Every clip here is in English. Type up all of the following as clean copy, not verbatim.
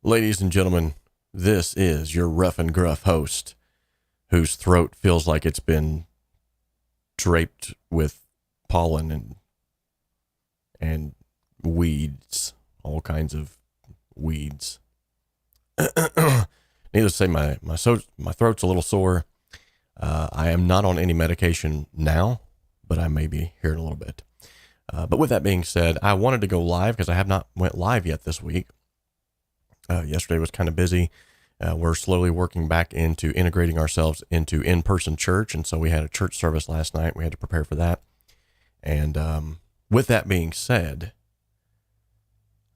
Ladies and gentlemen, this is your rough and gruff host, whose throat feels like it's been draped with pollen and weeds, all kinds of weeds. Needless to say, my throat's a little sore. I am not on any medication now, but I may be here in a little bit. But with that being said, I wanted to go live because I have not went live yet this week. Yesterday was kind of busy. We're slowly working back into integrating ourselves into in-person church. And so we had a church service last night. We had to prepare for that. And with that being said,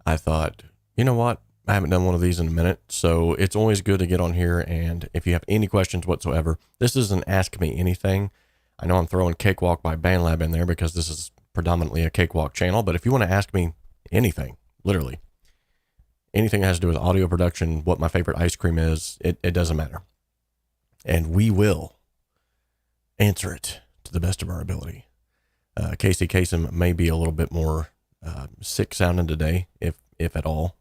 I thought, you know what? I haven't done one of these in a minute. So it's always good to get on here. And if you have any questions whatsoever, this is an Ask Me Anything. I know I'm throwing Cakewalk by BandLab in there because this is predominantly a cakewalk channel. But if you want to ask me anything, literally, anything that has to do with audio production, what my favorite ice cream is, it doesn't matter. And we will answer it to the best of our ability. 𝗙𝗂𝗘𝗀 𝗧𝗵𝗲 may be a little bit more sick sounding today, if at all.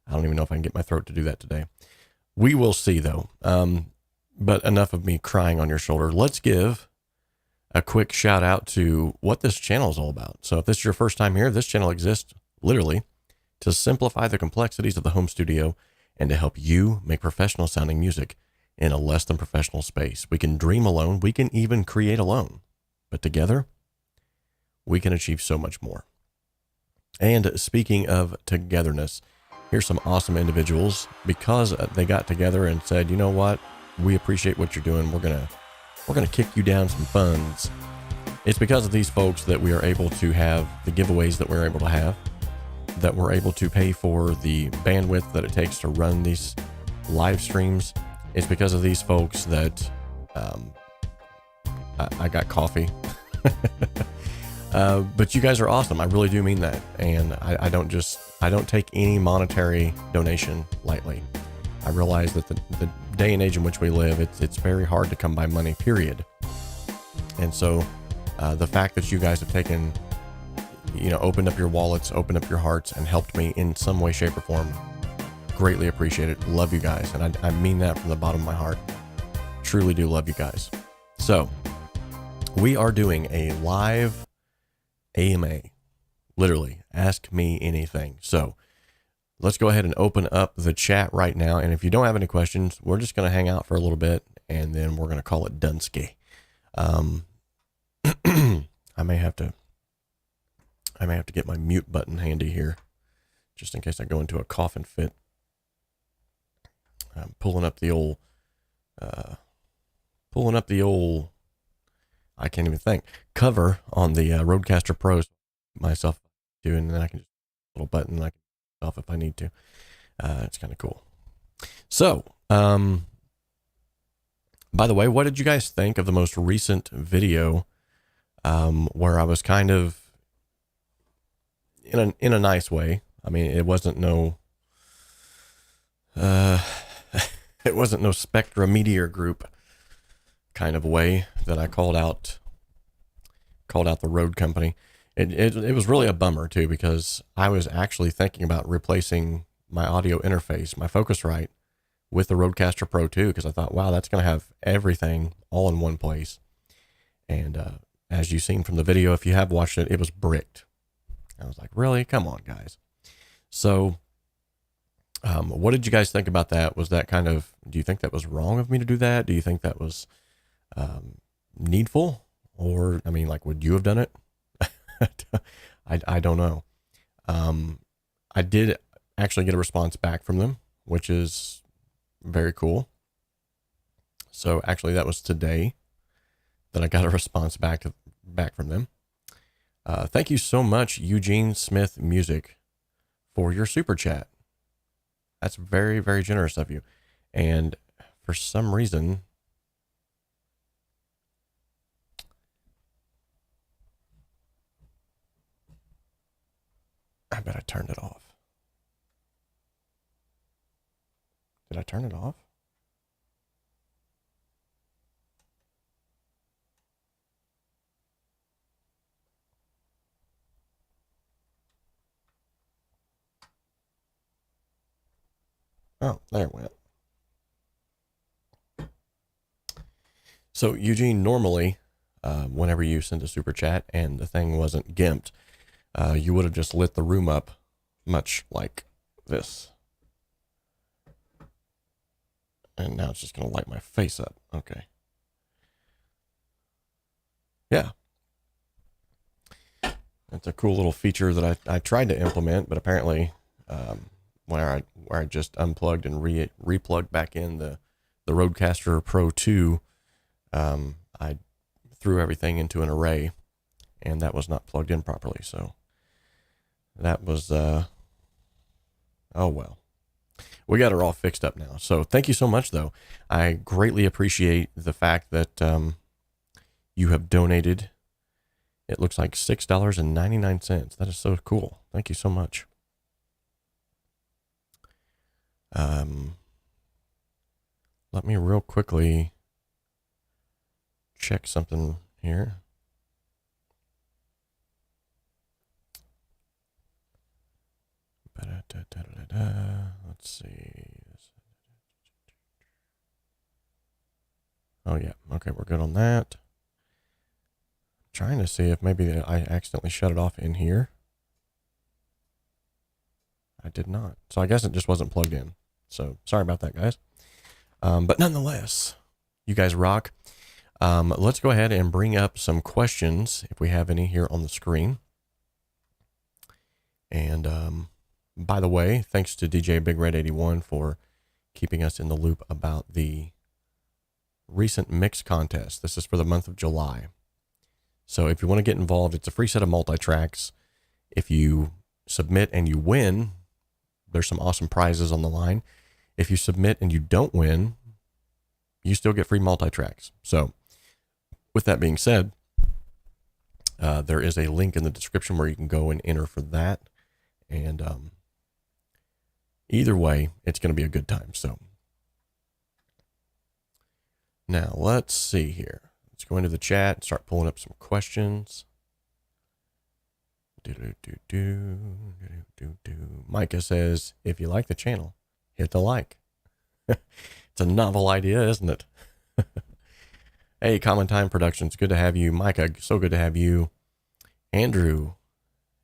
I don't even know if I can get my throat to do that today. We will see, though. But enough of me crying on your shoulder. Let's give a quick shout out to what this channel is all about. So if this is your first time here, this channel exists literally to simplify the complexities of the home studio and to help you make professional sounding music in a less than professional space. We can dream alone. We can even create alone, but together we can achieve so much more. And speaking of togetherness, here's some awesome individuals because they got together and said, you know what? We appreciate what you're doing. We're going to kick you down some funds. It's because of these folks that we are able to have the giveaways that we're able to have, that we're able to pay for the bandwidth that it takes to run these live streams. It's because of these folks that I got coffee. But you guys are awesome. I really do mean that. And I don't take any monetary donation lightly. I realize that the day and age in which we live, it's very hard to come by money, period. And so the fact that you guys have taken, opened up your wallets, opened up your hearts, and helped me in some way, shape, or form, greatly appreciate it. Love you guys. And I mean that from the bottom of my heart. Truly do love you guys. So we are doing a live AMA, literally Ask Me Anything. So let's go ahead and open up the chat right now. And if you don't have any questions, we're just going to hang out for a little bit and then we're going to call it 𝗪𝗪𝗪. I may have to get my mute button handy here just in case I go into a coughing fit. I'm pulling up the old, I can't even think, cover on the Rodecaster Pro myself to, and then I can just little button and I can off if I need to. It's kind of cool. So, by the way, what did you guys think of the most recent video where I was kind of in a nice way? I mean, it wasn't no it wasn't no Spectra Meteor Group kind of way that I called out the Rode company. It was really a bummer too, because I was actually thinking about replacing my audio interface, my Focusrite, with the Rodecaster Pro 2, because I thought, wow, that's going to have everything all in one place. And as you've seen from the video, if you have watched it, it was bricked. I was like, really? Come on, guys. So what did you guys think about that? Was that kind of, do you think that was wrong of me to do that? Do you think that was needful? Or, I mean, like, would you have done it? I don't know. I did actually get a response back from them, which is very cool. So actually that was today that I got a response back from them. Thank you so much, Eugene Smith Music, for your super chat. That's very, very generous of you. And for some reason, I bet I turned it off. Did I turn it off? Oh, there it went. So Eugene, normally, whenever you send a super chat and the thing wasn't gimped, you would have just lit the room up much like this. And now it's just going to light my face up. Okay. Yeah. It's a cool little feature that I tried to implement, but apparently where I just unplugged and replugged back in the Rodecaster Pro 2, I threw everything into an array, and that was not plugged in properly. So that was, oh well. We got it all fixed up now. So thank you so much, though. I greatly appreciate the fact that you have donated. It looks like $6.99. That is so cool. Thank you so much. Let me real quickly check something here. Let's see. Oh yeah, okay, we're good on that. Trying to see if maybe I accidentally shut it off in here. I did not. So I guess it just wasn't plugged in. So sorry about that, guys. But nonetheless, you guys rock. Let's go ahead and bring up some questions if we have any here on the screen. And by the way, thanks to DJ Big Red 81 for keeping us in the loop about the recent mix contest. This is for the month of July. So if you want to get involved, it's a free set of multi-tracks. If you submit and you win, there's some awesome prizes on the line. If you submit and you don't win, you still get free multi-tracks. So with that being said, there is a link in the description where you can go and enter for that. And either way, it's going to be a good time. So now let's see here. Let's go into the chat and start pulling up some questions. Micah says, if you like the channel, hit the like. It's a novel idea, isn't it? Hey, Common Time Productions, good to have you. Micah, so good to have you. Andrew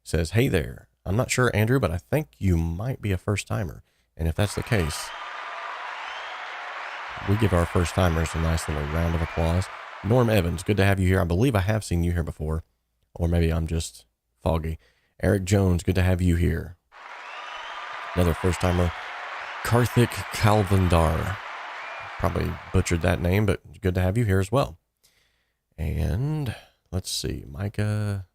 says, hey there. I'm not sure, Andrew, but I think you might be a first timer. And if that's the case, we give our first timers a nice little round of applause. Norm Evans, good to have you here. I believe I have seen you here before, or maybe I'm just foggy. Eric Jones, good to have you here. Another first timer. 𝗪𝗧𝗃 probably butchered that name, but good to have you here as well. And let's see, Micah,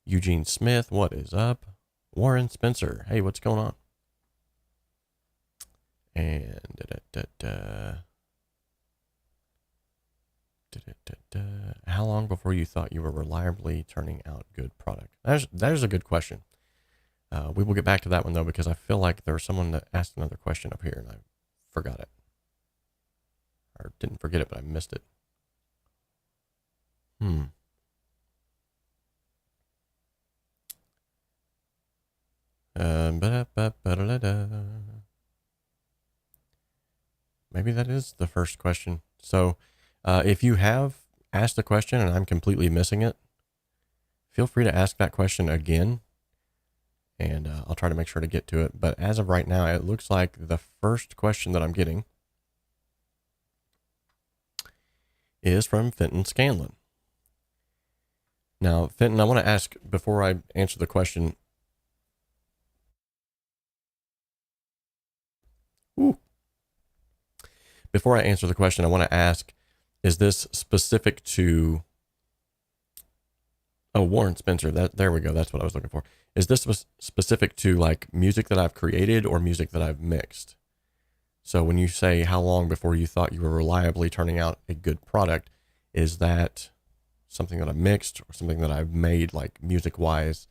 Eugene Smith, what is up? Warren Spencer, hey, what's going on? And how long before you thought you were reliably turning out good product? There's a good question. We will get back to that one though, because I feel like there was someone that asked another question up here and I forgot it. Or didn't forget it, but I missed it. Maybe that is the first question. So if you have asked a question and I'm completely missing it, feel free to ask that question again, and I'll try to make sure to get to it. But as of right now, it looks like the first question that I'm getting is from Fenton Scanlon. Now, Fenton, I want to ask, before I answer the question, before I answer the question, I want to ask, is this specific to, oh, Warren Spencer, there we go, that's what I was looking for. Is this specific to like music that I've created or music that I've mixed? So when you say how long before you thought you were reliably turning out a good product, is that something that I mixed or something that I've made, like music-wise,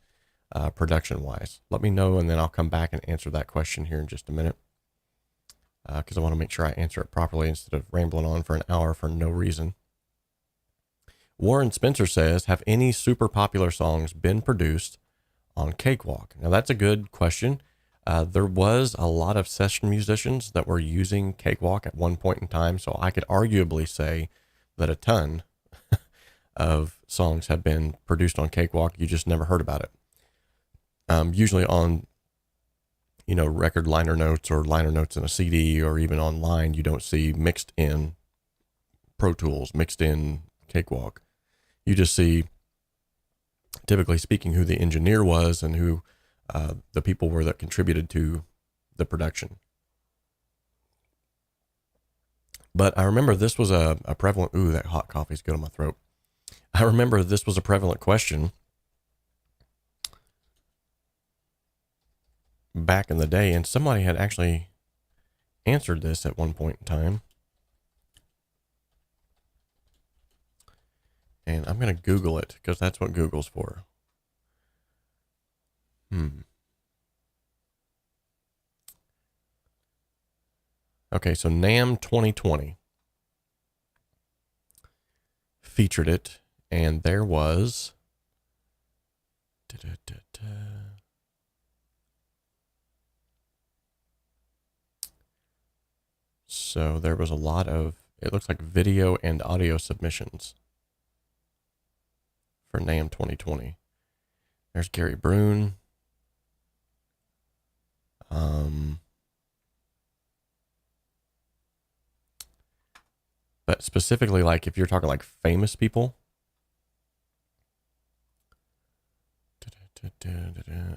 production-wise? Let me know, and then I'll come back and answer that question here in just a minute, because I want to make sure I answer it properly instead of rambling on for an hour for no reason. Warren Spencer says, have any super popular songs been produced on Cakewalk? Now, that's a good question. There was a lot of session musicians that were using Cakewalk at one point in time, so I could arguably say that a ton of songs have been produced on Cakewalk. You just never heard about it. Usually on, record liner notes or liner notes in a CD, or even online, you don't see mixed in Pro Tools, mixed in Cakewalk. You just see, typically speaking, who the engineer was and who the people were that contributed to the production. But I remember this was a prevalent, ooh, that hot coffee's good on my throat. I remember this was a prevalent question back in the day, and somebody had actually answered this at one point in time. And I'm going to Google it because that's what Google's for. Okay, so NAMM 2020 featured it, and there was so there was a lot of, it looks like video and audio submissions for NAMM 2020. There's Gary Brune. But specifically, like if you're talking like famous people,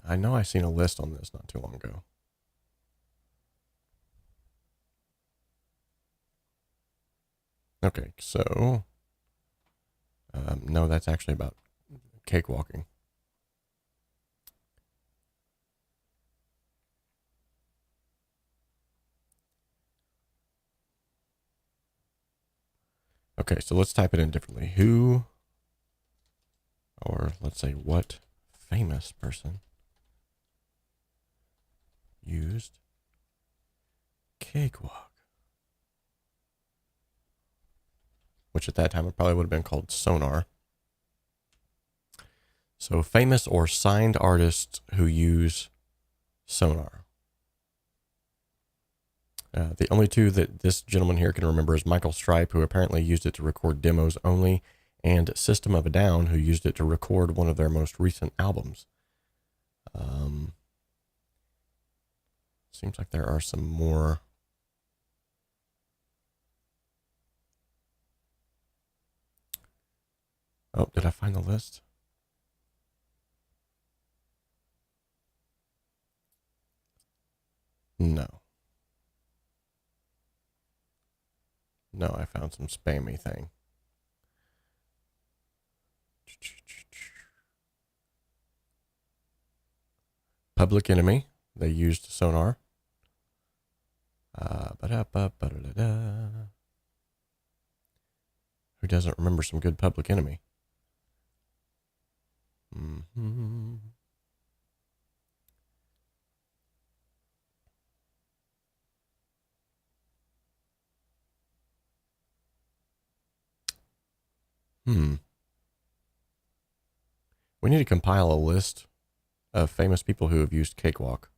I know I seen a list on this not too long ago. Okay, so no, that's actually about cakewalking. Okay, so let's type it in differently. Who, or let's say what famous person used Cakewalk? Which at that time it probably would have been called Sonar. So famous or signed artists who use Sonar. The only two that this gentleman here can remember is Michael Stipe, who apparently used it to record demos only, and System of a Down, who used it to record one of their most recent albums. Seems like there are some more. Oh, did I find the list? No. No, I found some spammy thing. Public Enemy, they used Sonar. Who doesn't remember some good Public Enemy? We need to compile a list of famous people who have used Cakewalk.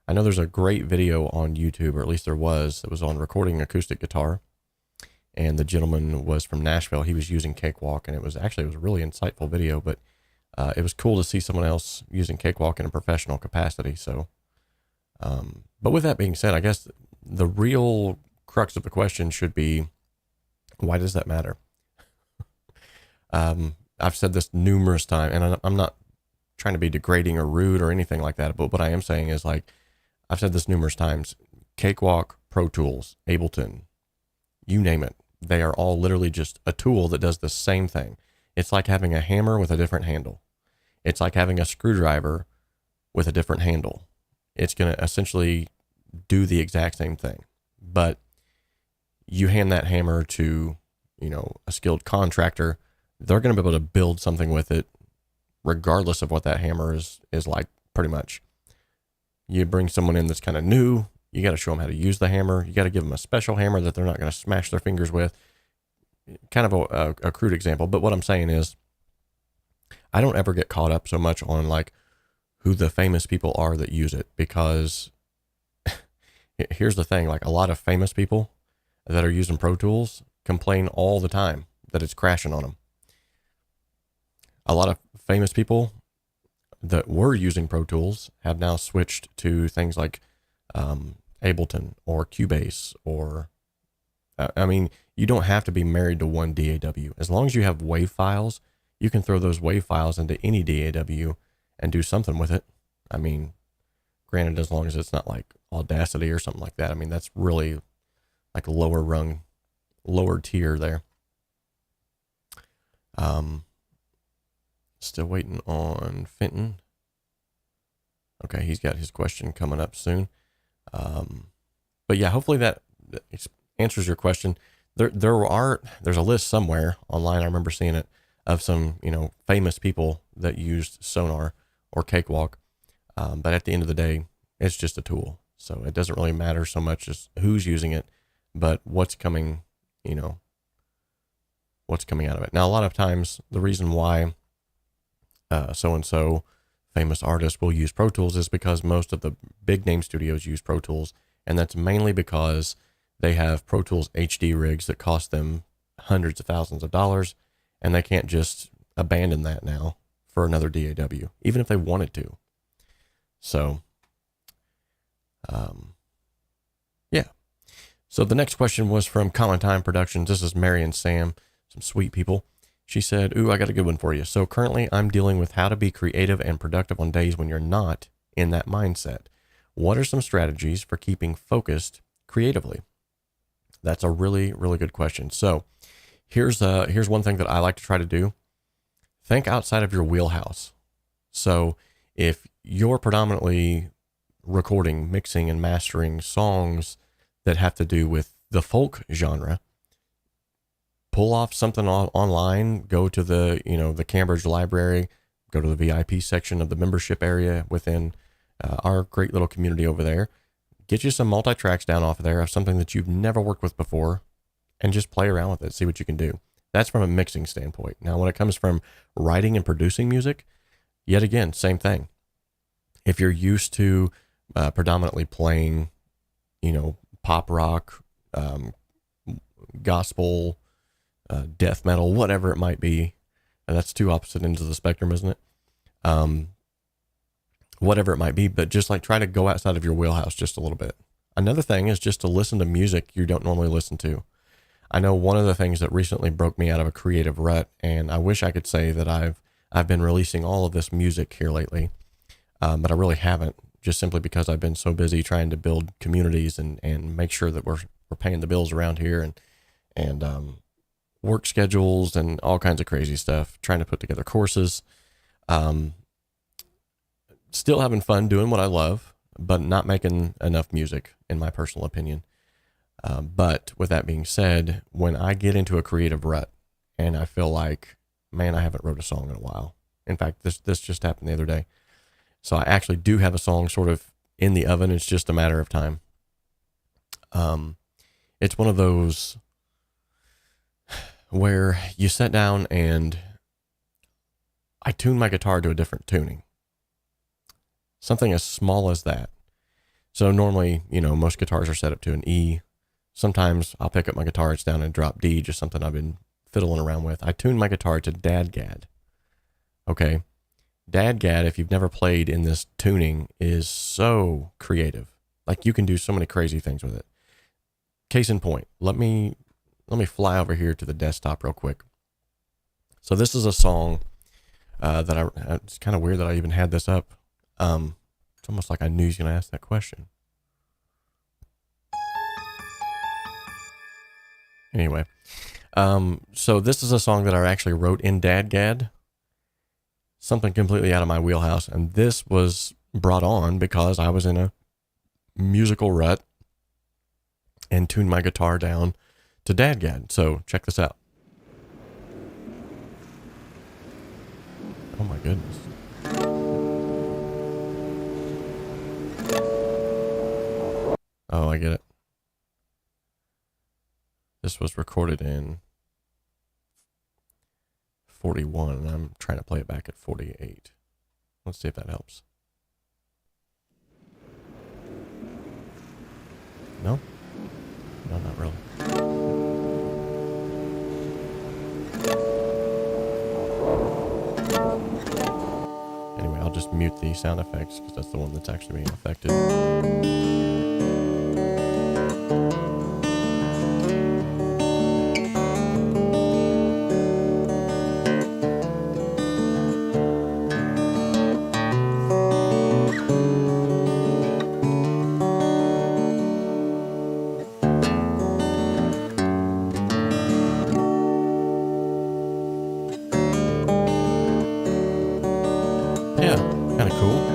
I know there's a great video on YouTube, or at least there was, that was on recording acoustic guitar. And the gentleman was from Nashville. He was using Cakewalk, and it was a really insightful video, but it was cool to see someone else using Cakewalk in a professional capacity. So, but with that being said, I guess the real crux of the question should be, why does that matter? I've said this numerous times, and I'm not trying to be degrading or rude or anything like that, but what I am saying is, like, I've said this numerous times, Cakewalk, Pro Tools, Ableton, you name it, they are all literally just a tool that does the same thing. It's like having a hammer with a different handle. It's like having a screwdriver with a different handle. It's going to essentially do the exact same thing, but you hand that hammer to, a skilled contractor, they're going to be able to build something with it regardless of what that hammer is like, pretty much. You bring someone in that's kind of new, you got to show them how to use the hammer. You got to give them a special hammer that they're not going to smash their fingers with. Kind of a crude example, but what I'm saying is, I don't ever get caught up so much on like who the famous people are that use it, because here's the thing, like a lot of famous people that are using Pro Tools complain all the time that it's crashing on them. A lot of famous people that were using Pro Tools have now switched to things like Ableton or Cubase, or I mean, you don't have to be married to one DAW. As long as you have WAV files, you can throw those WAV files into any DAW and do something with it. I mean, granted, as long as it's not like Audacity or something like that. I mean, that's really like a lower tier there. Still waiting on Fenton. Okay, he's got his question coming up soon. But yeah, hopefully that answers your question. There's a list somewhere online, I remember seeing it, of some, famous people that used Sonar or Cakewalk. But at the end of the day, it's just a tool. So it doesn't really matter so much as who's using it, but what's coming, what's coming out of it. Now, a lot of times the reason why so-and-so famous artist will use Pro Tools is because most of the big name studios use Pro Tools. And that's mainly because they have Pro Tools HD rigs that cost them hundreds of thousands of dollars, and they can't just abandon that now for another DAW, even if they wanted to. So, yeah. So the next question was from Common Time Productions. This is Mary and Sam, some sweet people. She said, ooh, I got a good one for you. So currently I'm dealing with how to be creative and productive on days when you're not in that mindset. What are some strategies for keeping focused creatively? That's a really, really good question. So here's one thing that I like to try to do. Think outside of your wheelhouse. So if you're predominantly recording, mixing, and mastering songs that have to do with the folk genre, pull off something online, go to the, the Cambridge library, go to the VIP section of the membership area within our great little community over there. Get you some multi-tracks down off of there of something that you've never worked with before, and just play around with it, see what you can do. That's from a mixing standpoint. Now, when it comes from writing and producing music, yet again, same thing. If you're used to predominantly playing, pop rock, gospel, death metal, whatever it might be, and that's two opposite ends of the spectrum, isn't it? Whatever it might be, but just like try to go outside of your wheelhouse just a little bit. Another thing is just to listen to music you don't normally listen to. I know one of the things that recently broke me out of a creative rut, and I wish I could say that I've been releasing all of this music here lately, but I really haven't, just simply because I've been so busy trying to build communities and make sure that we're paying the bills around here, and work schedules and all kinds of crazy stuff, trying to put together courses. Still having fun doing what I love, but not making enough music, in my personal opinion. But with that being said, when I get into a creative rut and I feel like, man, I haven't wrote a song in a while. In fact, this just happened the other day. So I actually do have a song sort of in the oven. It's just a matter of time. It's one of those where you sit down and I tune my guitar to a different tuning. Something as small as that. So normally, most guitars are set up to an E. Sometimes I'll pick up my guitar, it's down and drop D, just something I've been fiddling around with. I tune my guitar to DADGAD. Okay. DADGAD, if you've never played in this tuning, is so creative. Like, you can do so many crazy things with it. Case in point, let me fly over here to the desktop real quick. So this is a song that it's kind of weird that I even had this up. It's almost like I knew he was going to ask that question. Anyway, so this is a song that I actually wrote in DADGAD, something completely out of my wheelhouse. And this was brought on because I was in a musical rut and tuned my guitar down to DADGAD. So check this out. Oh my goodness. Oh, I get it. This was recorded in 41, and I'm trying to play it back at 48. Let's see if that helps. No? No, not really. Anyway, I'll just mute the sound effects because that's the one that's actually being affected. Yeah, kind of cool.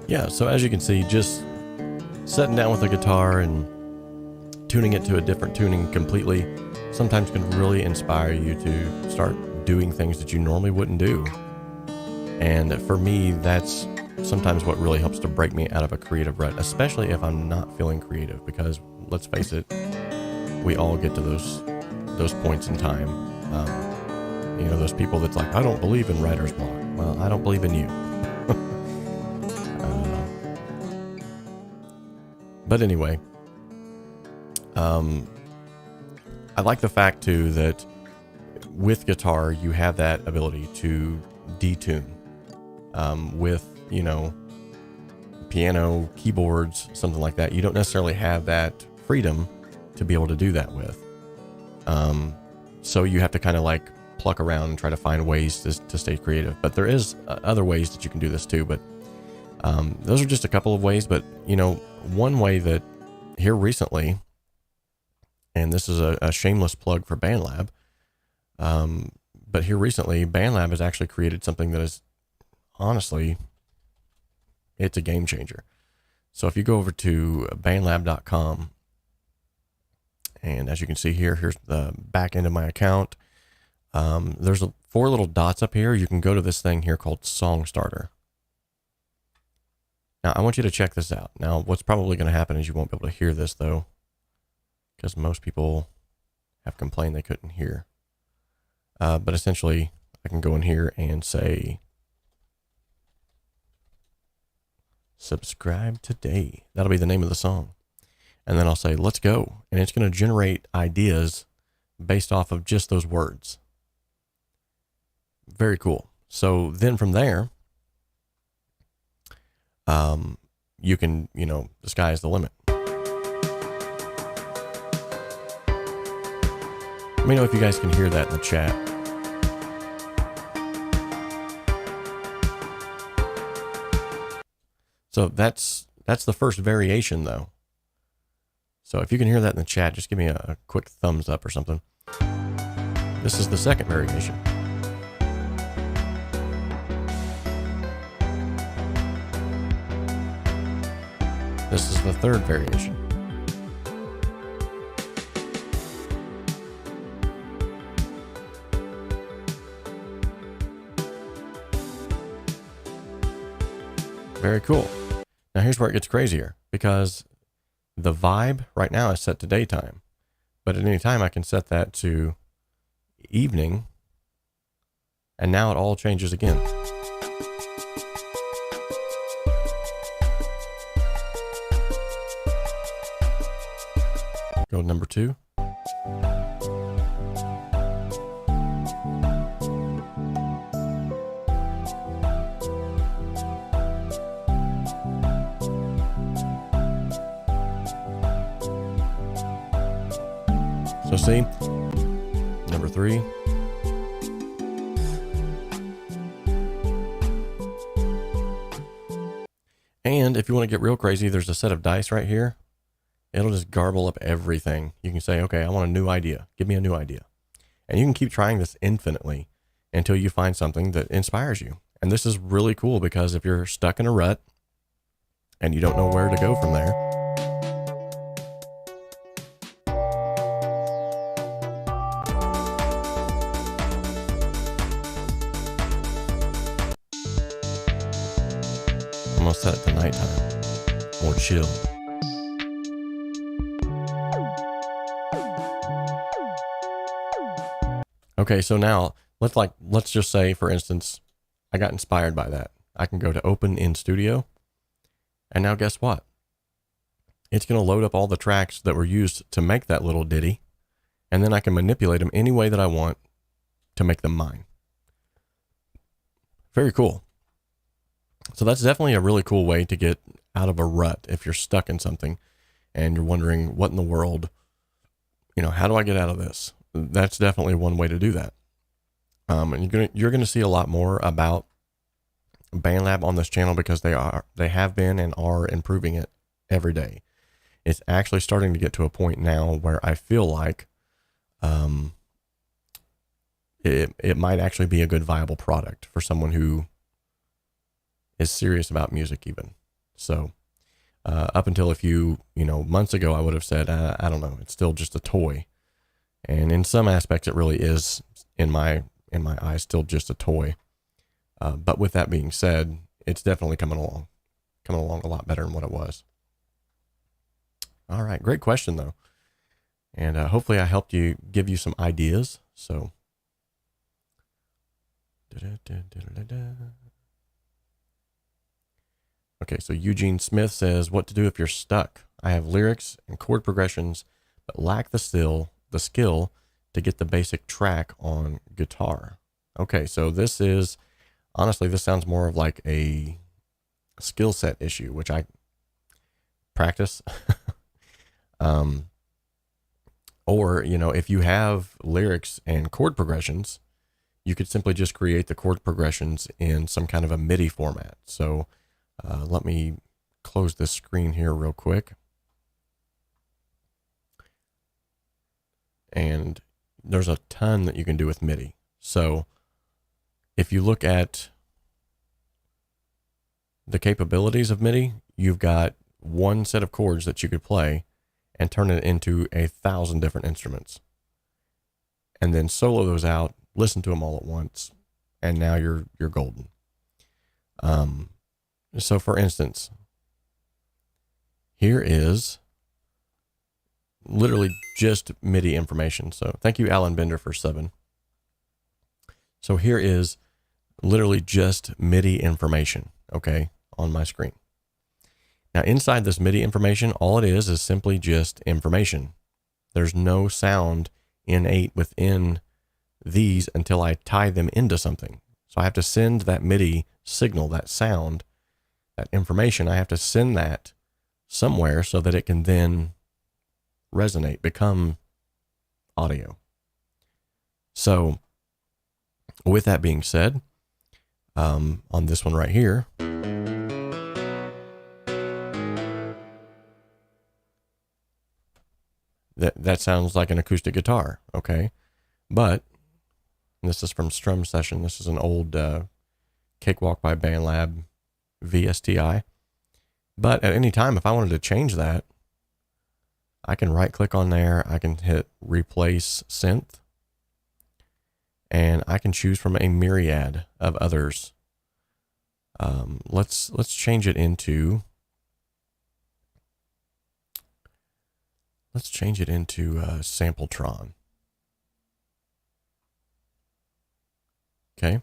Yeah, so as you can see, just sitting down with a guitar and tuning it to a different tuning completely sometimes can really inspire you to start doing things that you normally wouldn't do. And for me, that's sometimes what really helps to break me out of a creative rut, especially if I'm not feeling creative, because let's face it, we all get to those points in time. You know, those people that's like, I don't believe in writer's block. Well, I don't believe in you. But anyway, I like the fact too that with guitar you have that ability to detune. With, you know, piano, keyboards, something like that, you don't necessarily have that freedom to be able to do that with. So you have to kind of like pluck around and try to find ways to stay creative. But there is other ways that you can do this too. But those are just a couple of ways. But, you know, one way that here recently, and this is a shameless plug for BandLab, but here recently, BandLab has actually created something that is, honestly, it's a game changer. So if you go over to bandlab.com, and as you can see here, here's the back end of my account. There's 4 little dots up here. You can go to this thing here called Song Starter. Now, I want you to check this out. Now, what's probably going to happen is you won't be able to hear this, though, because most people have complained they couldn't hear. But essentially, I can go in here and say, subscribe today. That'll be the name of the song. And then I'll say, let's go. And it's going to generate ideas based off of just those words. Very cool. So then from there, you can, you know, the sky is the limit. Let me know if you guys can hear that in the chat. So that's the first variation though. So if you can hear that in the chat, just give me a quick thumbs up or something. This is the second variation. This is the third variation. Very cool. Now here's where it gets crazier, because the vibe right now is set to daytime, but at any time I can set that to evening, and now it all changes again. Go to number 2. So see, number 3. And if you want to get real crazy, there's a set of dice right here. It'll just garble up everything. You can say, okay, I want a new idea. Give me a new idea. And you can keep trying this infinitely until you find something that inspires you. And this is really cool because if you're stuck in a rut and you don't know where to go from there, I'm gonna set it to nighttime, more chill. Okay, so now let's just say, for instance, I got inspired by that. I can go to Open in Studio, and now guess what? It's going to load up all the tracks that were used to make that little ditty, and then I can manipulate them any way that I want to make them mine. Very cool. So that's definitely a really cool way to get out of a rut if you're stuck in something and you're wondering what in the world, how do I get out of this? That's definitely one way to do that. And you're gonna see a lot more about BandLab on this channel because they have been and are improving it every day. It's actually starting to get to a point now where I feel like it might actually be a good viable product for someone who is serious about music even. So up until a few months ago, I would have said I don't know, it's still just a toy. And in some aspects, it really is, in my eyes, still just a toy. But with that being said, it's definitely coming along a lot better than what it was. All right, great question though, and hopefully I helped give you some ideas. So, okay, so Eugene Smith says, "What to do if you're stuck? I have lyrics and chord progressions, but lack the skill to get the basic track on guitar." Okay, so this sounds more of like a skill set issue, which I practice. Or, if you have lyrics and chord progressions, you could simply just create the chord progressions in some kind of a MIDI format. So let me close this screen here real quick. And there's a ton that you can do with MIDI. So if you look at the capabilities of MIDI, you've got one set of chords that you could play and turn it into 1,000 different instruments. And then solo those out, listen to them all at once, and now you're golden. So for instance, here is literally just MIDI information. So thank you, Alan Bender, for subbing. So here is literally just MIDI information, okay, on my screen. Now inside this MIDI information, all it is simply just information. There's no sound innate within these until I tie them into something. So I have to send that MIDI signal, that sound, that information, I have to send that somewhere so that it can then resonate, become audio. So with that being said, on this one right here, that sounds like an acoustic guitar, okay? But this is from Strum Session. This is an old Cakewalk by BandLab VSTi. But at any time, if I wanted to change that, I can right click on there, I can hit replace synth, and I can choose from a myriad of others. Let's change it into Sampletron. Okay.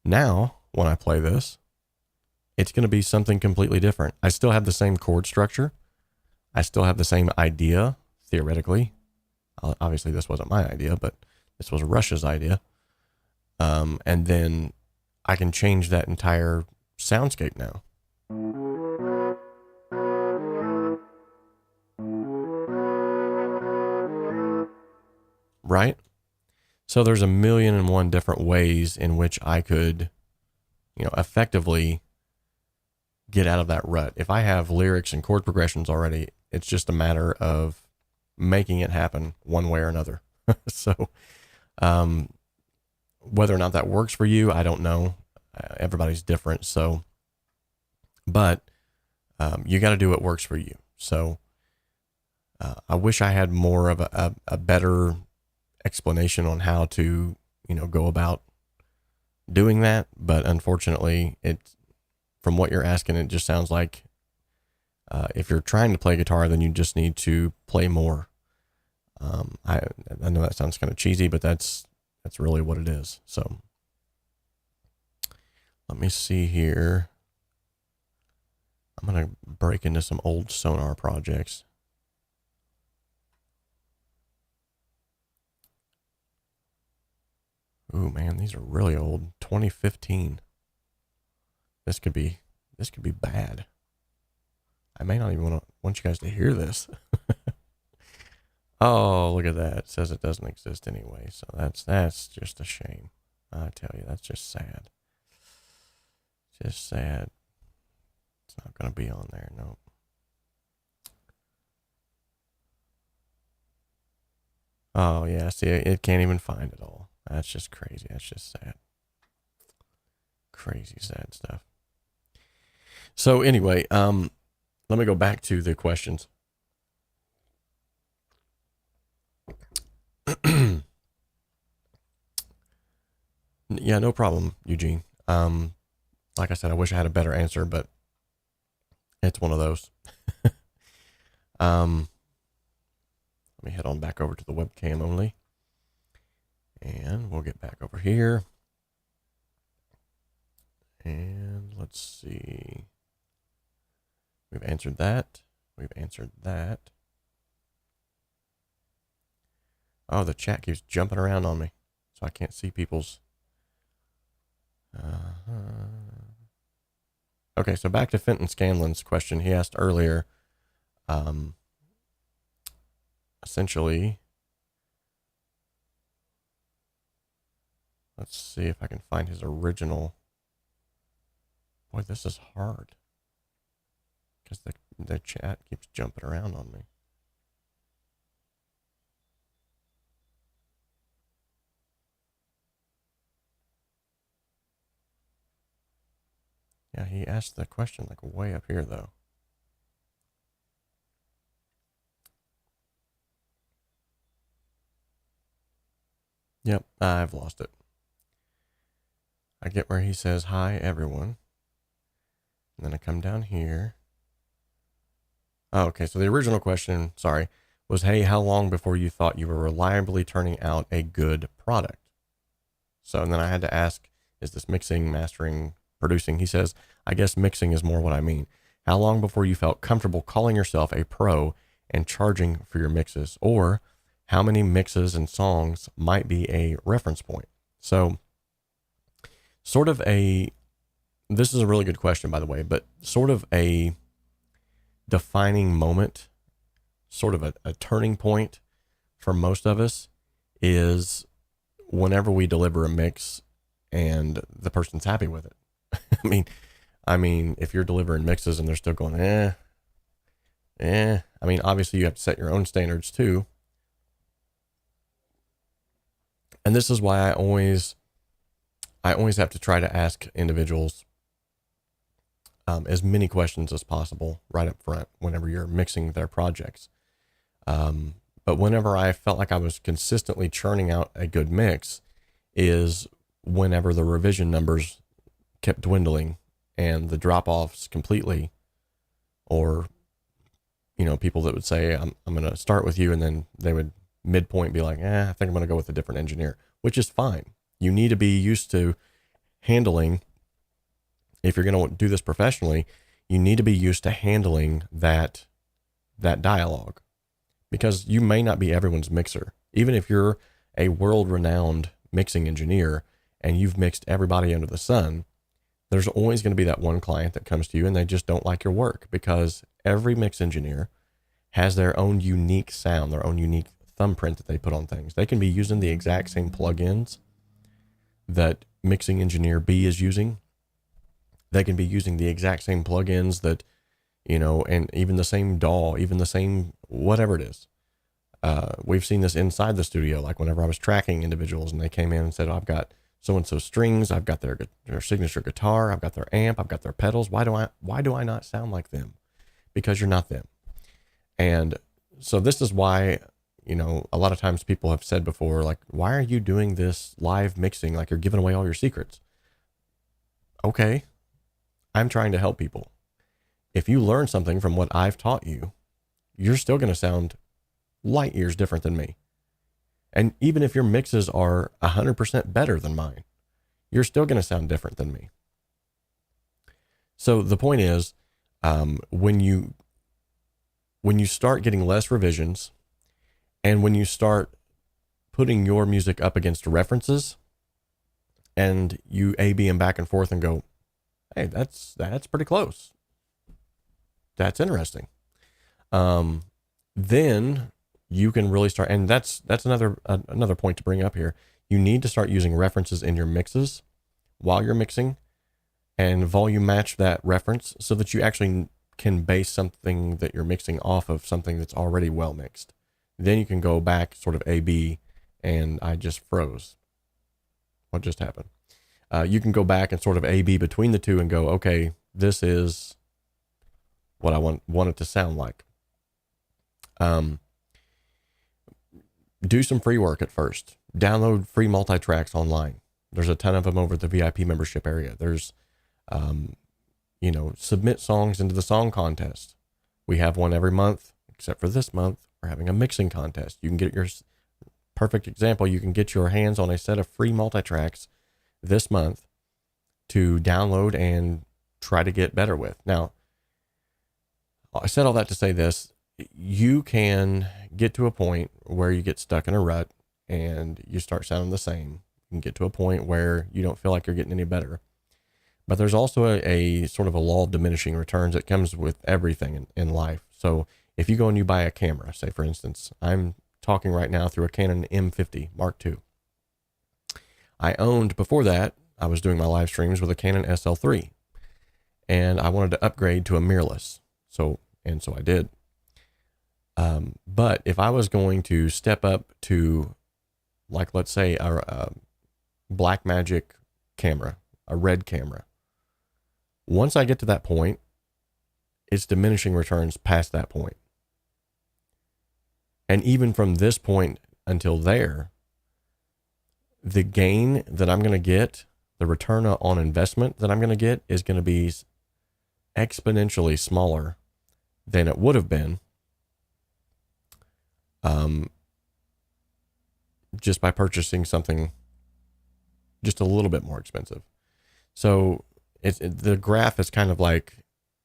Now, when I play this, it's going to be something completely different. I still have the same chord structure. I still have the same idea, theoretically. Obviously, this wasn't my idea, but this was Rush's idea. And then I can change that entire soundscape now. Right? So there's 1,000,001 different ways in which I could, effectively get out of that rut. If I have lyrics and chord progressions already, it's just a matter of making it happen one way or another. So whether or not that works for you, I don't know. Everybody's different. So, but you got to do what works for you. So I wish I had more of a better explanation on how to, go about doing that. But unfortunately, from what you're asking, it just sounds like if you're trying to play guitar, then you just need to play more. I know that sounds kind of cheesy, but that's really what it is. So let me see here. I'm going to break into some old Sonar projects. Ooh, man, these are really old. 2015. This could be bad. I may not even want you guys to hear this. Oh, look at that. It says it doesn't exist anyway. So that's just a shame. I tell you, that's just sad. Just sad. It's not going to be on there. Nope. Oh, yeah. See, it can't even find it all. That's just crazy. That's just sad. Crazy sad stuff. So anyway, let me go back to the questions. Yeah, no problem, Eugene. Like I said, I wish I had a better answer, but it's one of those. Let me head on back over to the webcam only. And we'll get back over here. And let's see. We've answered that. We've answered that. Oh, the chat keeps jumping around on me, so I can't see people's. Okay, so back to Fenton Scanlon's question. He asked earlier, essentially, let's see if I can find his original. Boy, this is hard because the chat keeps jumping around on me. Yeah, he asked the question like way up here, though. Yep, I've lost it. I get where he says, hi, everyone. And then I come down here. Oh, okay, so the original question, sorry, was, hey, how long before you thought you were reliably turning out a good product? So, and then I had to ask, is this mixing, mastering, producing? He says, I guess mixing is more what I mean. How long before you felt comfortable calling yourself a pro and charging for your mixes? Or how many mixes and songs might be a reference point? So sort of this is a really good question, by the way, but sort of a defining moment, sort of a turning point for most of us is whenever we deliver a mix and the person's happy with it. I mean, if you're delivering mixes and they're still going, I mean, obviously you have to set your own standards too. And this is why I always have to try to ask individuals as many questions as possible right up front whenever you're mixing their projects. But whenever I felt like I was consistently churning out a good mix is whenever the revision numbers kept dwindling and the drop-offs completely, or, people that would say, I'm going to start with you, and then they would midpoint be like, I think I'm going to go with a different engineer, which is fine. You need to be used to handling, if you're going to do this professionally, you need to be used to handling that dialogue, because you may not be everyone's mixer. Even if you're a world-renowned mixing engineer and you've mixed everybody under the sun, there's always going to be that one client that comes to you and they just don't like your work, because every mix engineer has their own unique sound, their own unique thumbprint that they put on things. They can be using the exact same plugins that mixing engineer B is using, They can be using the exact same plugins that, you know, and even the same DAW, even the same, whatever it is. We've seen this inside the studio, like whenever I was tracking individuals and they came in and said, oh, I've got so-and-so strings, I've got their signature guitar, I've got their amp, I've got their pedals. Why do I not sound like them? Because you're not them. And so this is why, you know, a lot of times people have said before, like, why are you doing this live mixing? Like, you're giving away all your secrets. Okay. I'm trying to help people. If you learn something from what I've taught you, you're still going to sound light years different than me. And even if your mixes are 100% better than mine, you're still going to sound different than me. So the point is, when you start getting less revisions, and when you start putting your music up against references, and you A/B them back and forth and go, hey, that's pretty close. That's interesting. Then you can really start, and that's another point to bring up here. You need to start using references in your mixes while you're mixing, and volume match that reference so that you actually can base something that you're mixing off of something that's already well mixed. Then you can go back sort of A/B, and I just froze. What just happened? You can go back and sort of A/B between the two and go, okay, this is what I want it to sound like. Do some free work at first. Download free multi-tracks online. There's a ton of them over at the VIP membership area. There's, you know, submit songs into the song contest. We have one every month, except for this month, we're having a mixing contest. You can get your perfect example. You can get your hands on a set of free multi-tracks this month to download and try to get better with. Now, I said all that to say this. You can get to a point where you get stuck in a rut and you start sounding the same. You can get to a point where you don't feel like you're getting any better. But there's also a sort of a law of diminishing returns that comes with everything in life. So if you go and you buy a camera, say for instance, I'm talking right now through a Canon M50 Mark II. I owned, before that, I was doing my live streams with a Canon SL3, and I wanted to upgrade to a mirrorless. So I did. But if I was going to step up to, like, let's say a Blackmagic camera, a red camera, once I get to that point, it's diminishing returns past that point. And even from this point until there, the gain that I'm going to get, the return on investment that I'm going to get is going to be exponentially smaller than it would have been just by purchasing something just a little bit more expensive. So the graph is kind of like,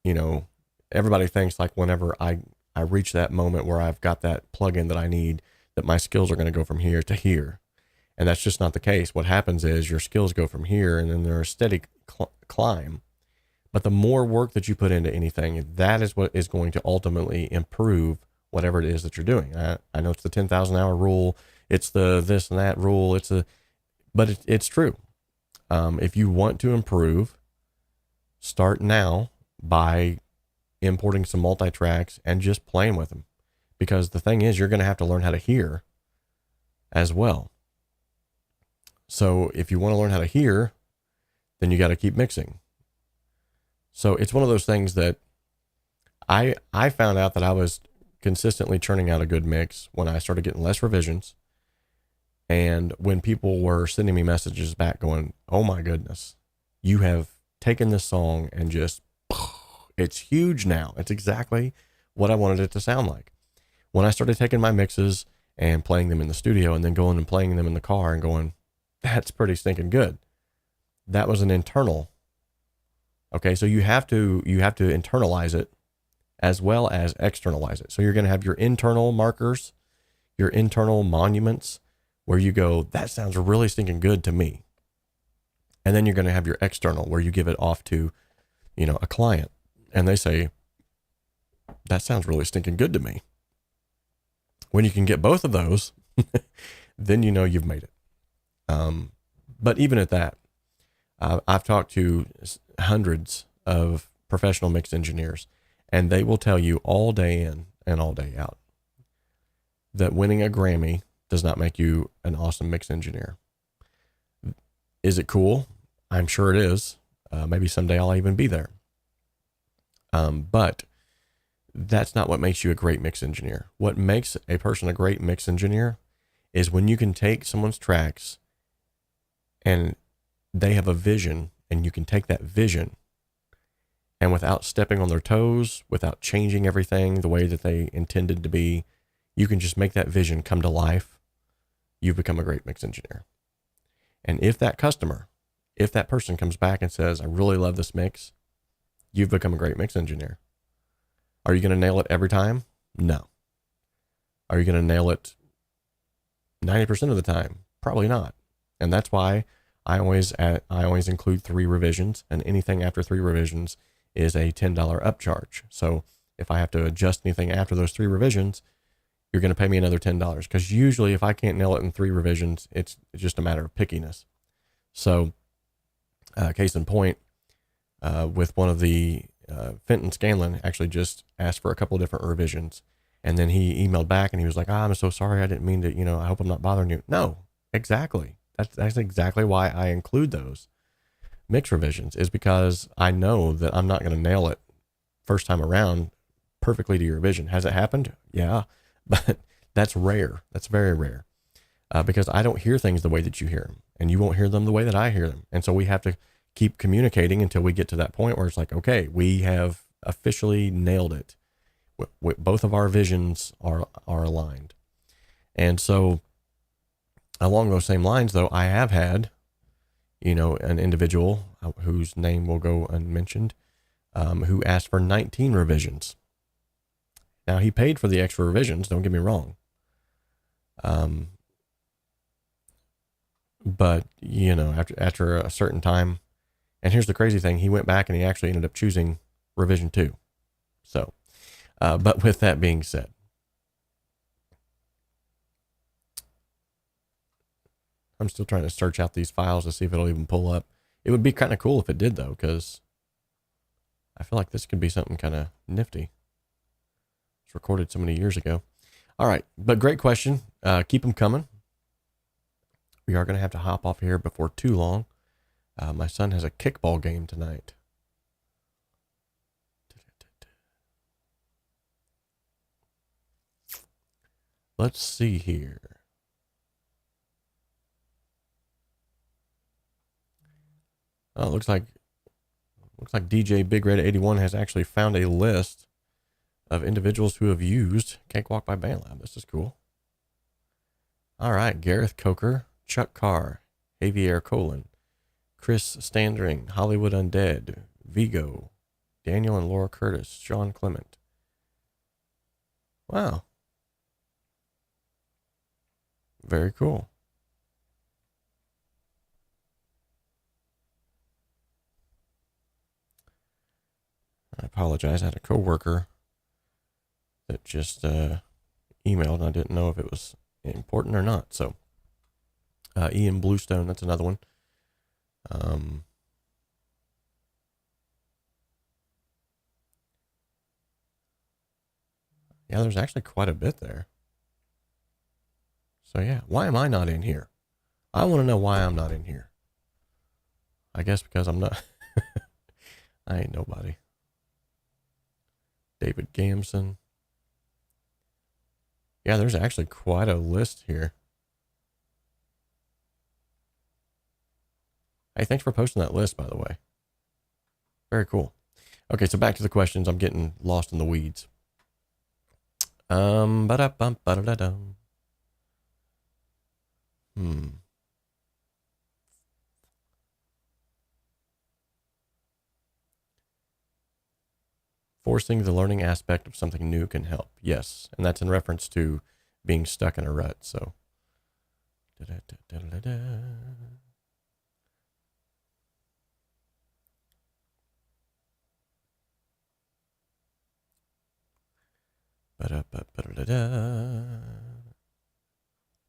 you know, everybody thinks like whenever I reach that moment where I've got that plugin that I need, that my skills are going to go from here to here. And that's just not the case. What happens is your skills go from here and then they're a steady climb. But the more work that you put into anything, that is what is going to ultimately improve whatever it is that you're doing. I know it's the 10,000 hour rule. It's the this and that rule. But it's true. If you want to improve, start now by importing some multi-tracks and just playing with them. Because the thing is, you're going to have to learn how to hear as well. So if you want to learn how to hear, then you got to keep mixing. So it's one of those things that I found out that I was consistently churning out a good mix when I started getting less revisions. And when people were sending me messages back going, oh my goodness, you have taken this song and just, it's huge now. It's exactly what I wanted it to sound like. When I started taking my mixes and playing them in the studio and then going and playing them in the car and going, that's pretty stinking good. That was an internal. Okay, so you have to internalize it as well as externalize it. So you're going to have your internal markers, your internal monuments, where you go, that sounds really stinking good to me. And then you're going to have your external, where you give it off to, you know, a client, and they say, that sounds really stinking good to me. When you can get both of those, then you know you've made it. But even at that, I've talked to hundreds of professional mix engineers, and they will tell you all day in and all day out that winning a Grammy does not make you an awesome mix engineer. Is it cool? I'm sure it is. Maybe someday I'll even be there. But that's not what makes you a great mix engineer. What makes a person a great mix engineer is when you can take someone's tracks and they have a vision, and you can take that vision, and without stepping on their toes, without changing everything the way that they intended to be, you can just make that vision come to life. You've become a great mix engineer. And if that customer, if that person comes back and says, I really love this mix, you've become a great mix engineer. Are you going to nail it every time? No. Are you going to nail it 90% of the time? Probably not. And that's why I always include 3 revisions, and anything after 3 revisions is a $10 upcharge. So if I have to adjust anything after those 3 revisions, you're going to pay me another $10, because usually if I can't nail it in 3 revisions, it's just a matter of pickiness. So case in point, with one of the Fenton Scanlon actually just asked for a couple of different revisions, and then he emailed back and he was like, I'm so sorry, I didn't mean to, I hope I'm not bothering you. No, exactly. That's exactly why I include those mix revisions, is because I know that I'm not going to nail it first time around perfectly to your revision. Has it happened? Yeah, but that's rare. That's very rare, because I don't hear things the way that you hear them, and you won't hear them the way that I hear them. And so we have to keep communicating until we get to that point where it's like, okay, we have officially nailed it. Both of our visions are aligned. And so along those same lines, though, I have had, an individual whose name will go unmentioned, who asked for 19 revisions. Now, he paid for the extra revisions, don't get me wrong. But, after a certain time, and here's the crazy thing, he went back and he actually ended up choosing revision 2. So, but with that being said, I'm still trying to search out these files to see if it'll even pull up. It would be kind of cool if it did, though, because I feel like this could be something kind of nifty. It's recorded so many years ago. All right, but great question. Keep them coming. We are going to have to hop off here before too long. My son has a kickball game tonight. Let's see here. Oh, looks like DJ Big Red 81 has actually found a list of individuals who have used Cakewalk by BandLab. This is cool. All right, Gareth Coker, Chuck Carr, 𝗵𝗱𝗀𝗀𝗀, Chris Standring, Hollywood Undead, Vigo, Daniel and Laura Curtis, Sean Clement. Wow. Very cool. I apologize. I had a coworker that just emailed, and I didn't know if it was important or not. So, Ian Bluestone, that's another one. Yeah, there's actually quite a bit there. So yeah, why am I not in here? I want to know why I'm not in here. I guess because I'm not. I ain't nobody. David Gamson. Yeah, there's actually quite a list here. Hey, thanks for posting that list, by the way. Very cool. Okay, so back to the questions. I'm getting lost in the weeds. Ba-da-bum-ba-da-da-dum. Forcing the learning aspect of something new can help. Yes, and that's in reference to being stuck in a rut. So,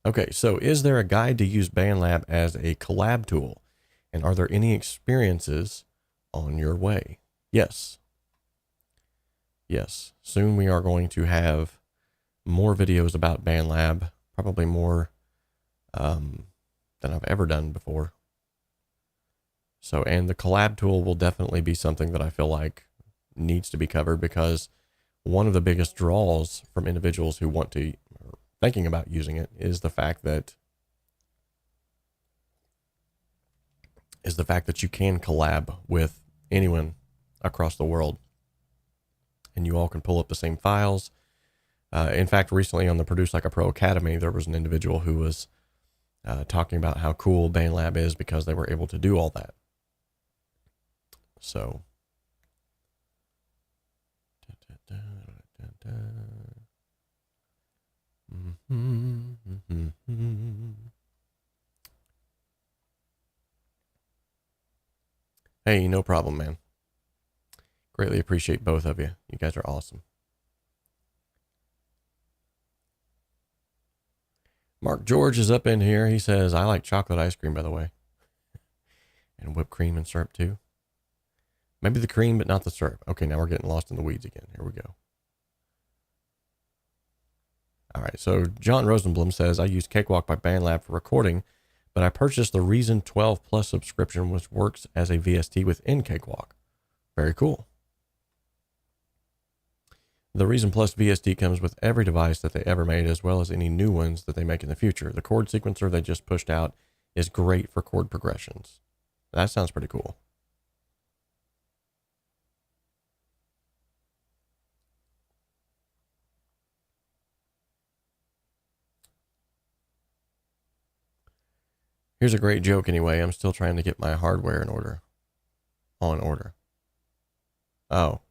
okay, so is there a guide to use BandLab as a collab tool? And are there any experiences on your way? Yes. Yes. Soon we are going to have more videos about BandLab, probably more than I've ever done before. So, and the collab tool will definitely be something that I feel like needs to be covered, because one of the biggest draws from individuals who want to, or thinking about using it, is the fact that you can collab with anyone across the world, and you all can pull up the same files. In fact, recently on the 𝗕𝗏 Academy, there was an individual who was talking about how cool BandLab is because they were able to do all that. So, hey, no problem, man. Greatly appreciate both of you. You guys are awesome. Mark George is up in here. He says, I like chocolate ice cream, by the way. And whipped cream and syrup too. Maybe the cream, but not the syrup. Okay, now we're getting lost in the weeds again. Here we go. All right, so John Rosenblum says, I use Cakewalk by BandLab for recording, but I purchased the Reason 12 Plus subscription, which works as a VST within Cakewalk. Very cool. The Reason Plus VST comes with every device that they ever made, as well as any new ones that they make in the future. The chord sequencer they just pushed out is great for chord progressions. That sounds pretty cool. Here's a great joke anyway. I'm still trying to get my hardware in order. On order. Oh.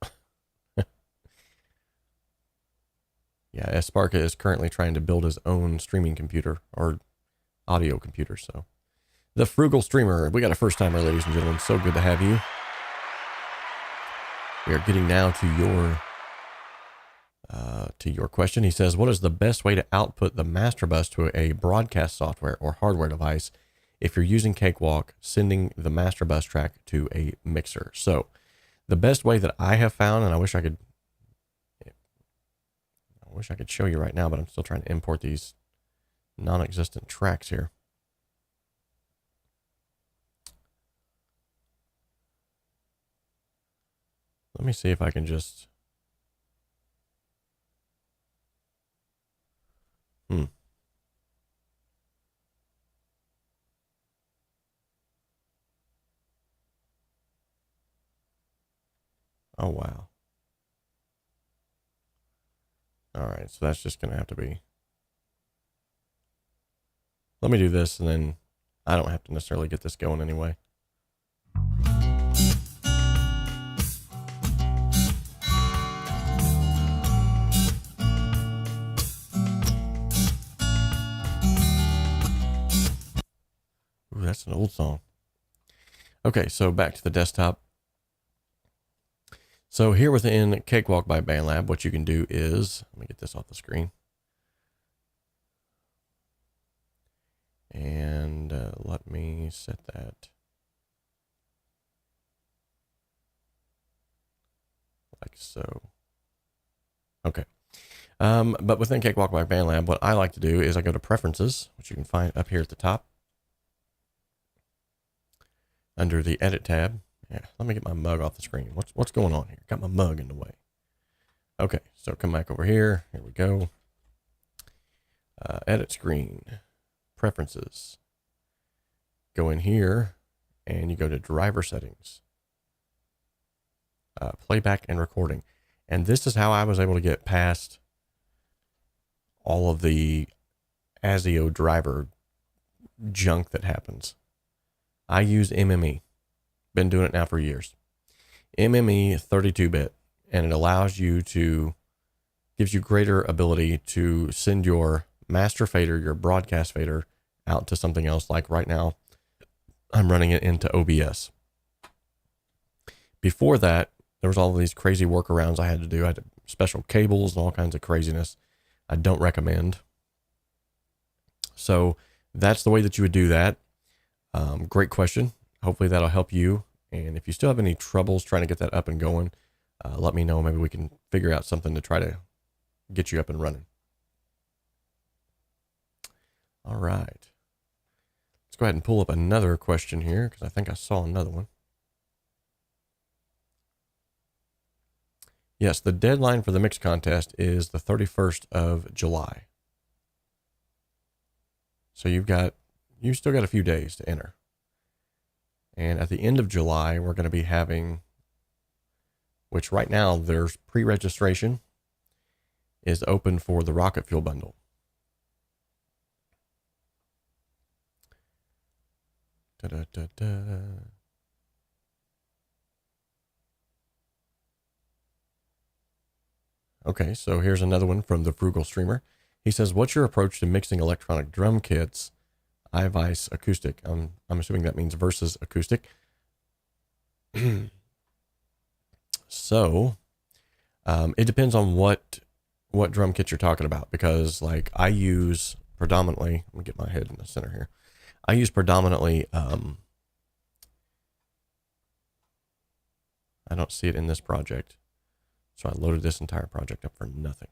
Yeah, 𝗧𝗵𝗲 is currently trying to build his own streaming computer, or audio computer, so. The Frugal Streamer. We got a first timer, ladies and gentlemen. So good to have you. We are getting now to your question. He says, what is the best way to output the master bus to a broadcast software or hardware device if you're using Cakewalk, sending the master bus track to a mixer? So the best way that I have found, and I wish I could show you right now, but I'm still trying to import these non-existent tracks here. Let me see if I can just... Oh, wow. All right, so that's just going to have to be... Let me do this, and then I don't have to necessarily get this going anyway. Ooh, that's an old song. Okay, so back to the desktop. So here within Cakewalk by BandLab, what you can do is, let me get this off the screen. And let me set that like so. Okay. But within Cakewalk by BandLab, what I like to do is I go to Preferences, which you can find up here at the top. Under the Edit tab. Yeah, let me get my mug off the screen. What's going on here? Got my mug in the way. Okay, so come back over here. Here we go. Edit screen. Preferences. Go in here, and you go to Driver Settings. Playback and Recording. And this is how I was able to get past all of the ASIO driver junk that happens. I use MME. Been doing it now for years. MME 32-bit, and it allows you to, gives you greater ability to send your master fader, your broadcast fader, out to something else. Like right now, I'm running it into OBS. Before that, there was all of these crazy workarounds I had to do. I had special cables and all kinds of craziness I don't recommend. So that's the way that you would do that. Great question. hopefully that'll help you. And if you still have any troubles trying to get that up and going, let me know. Maybe we can figure out something to try to get you up and running. All right. Let's go ahead and pull up another question here because I think I saw another one. Yes, the deadline for the mix contest is the 31st of July. So you've still got a few days to enter. And at the end of July, we're going to be having, which right now there's pre-registration is open for the Rocket Fuel bundle. Okay, so here's another one from the Frugal Streamer. He says, what's your approach to mixing electronic drum kits, iVice acoustic? I'm assuming that means versus acoustic. So, it depends on what drum kit you're talking about, because like I use predominantly, let me get my head in the center here. I use predominantly, I don't see it in this project. So I loaded this entire project up for nothing.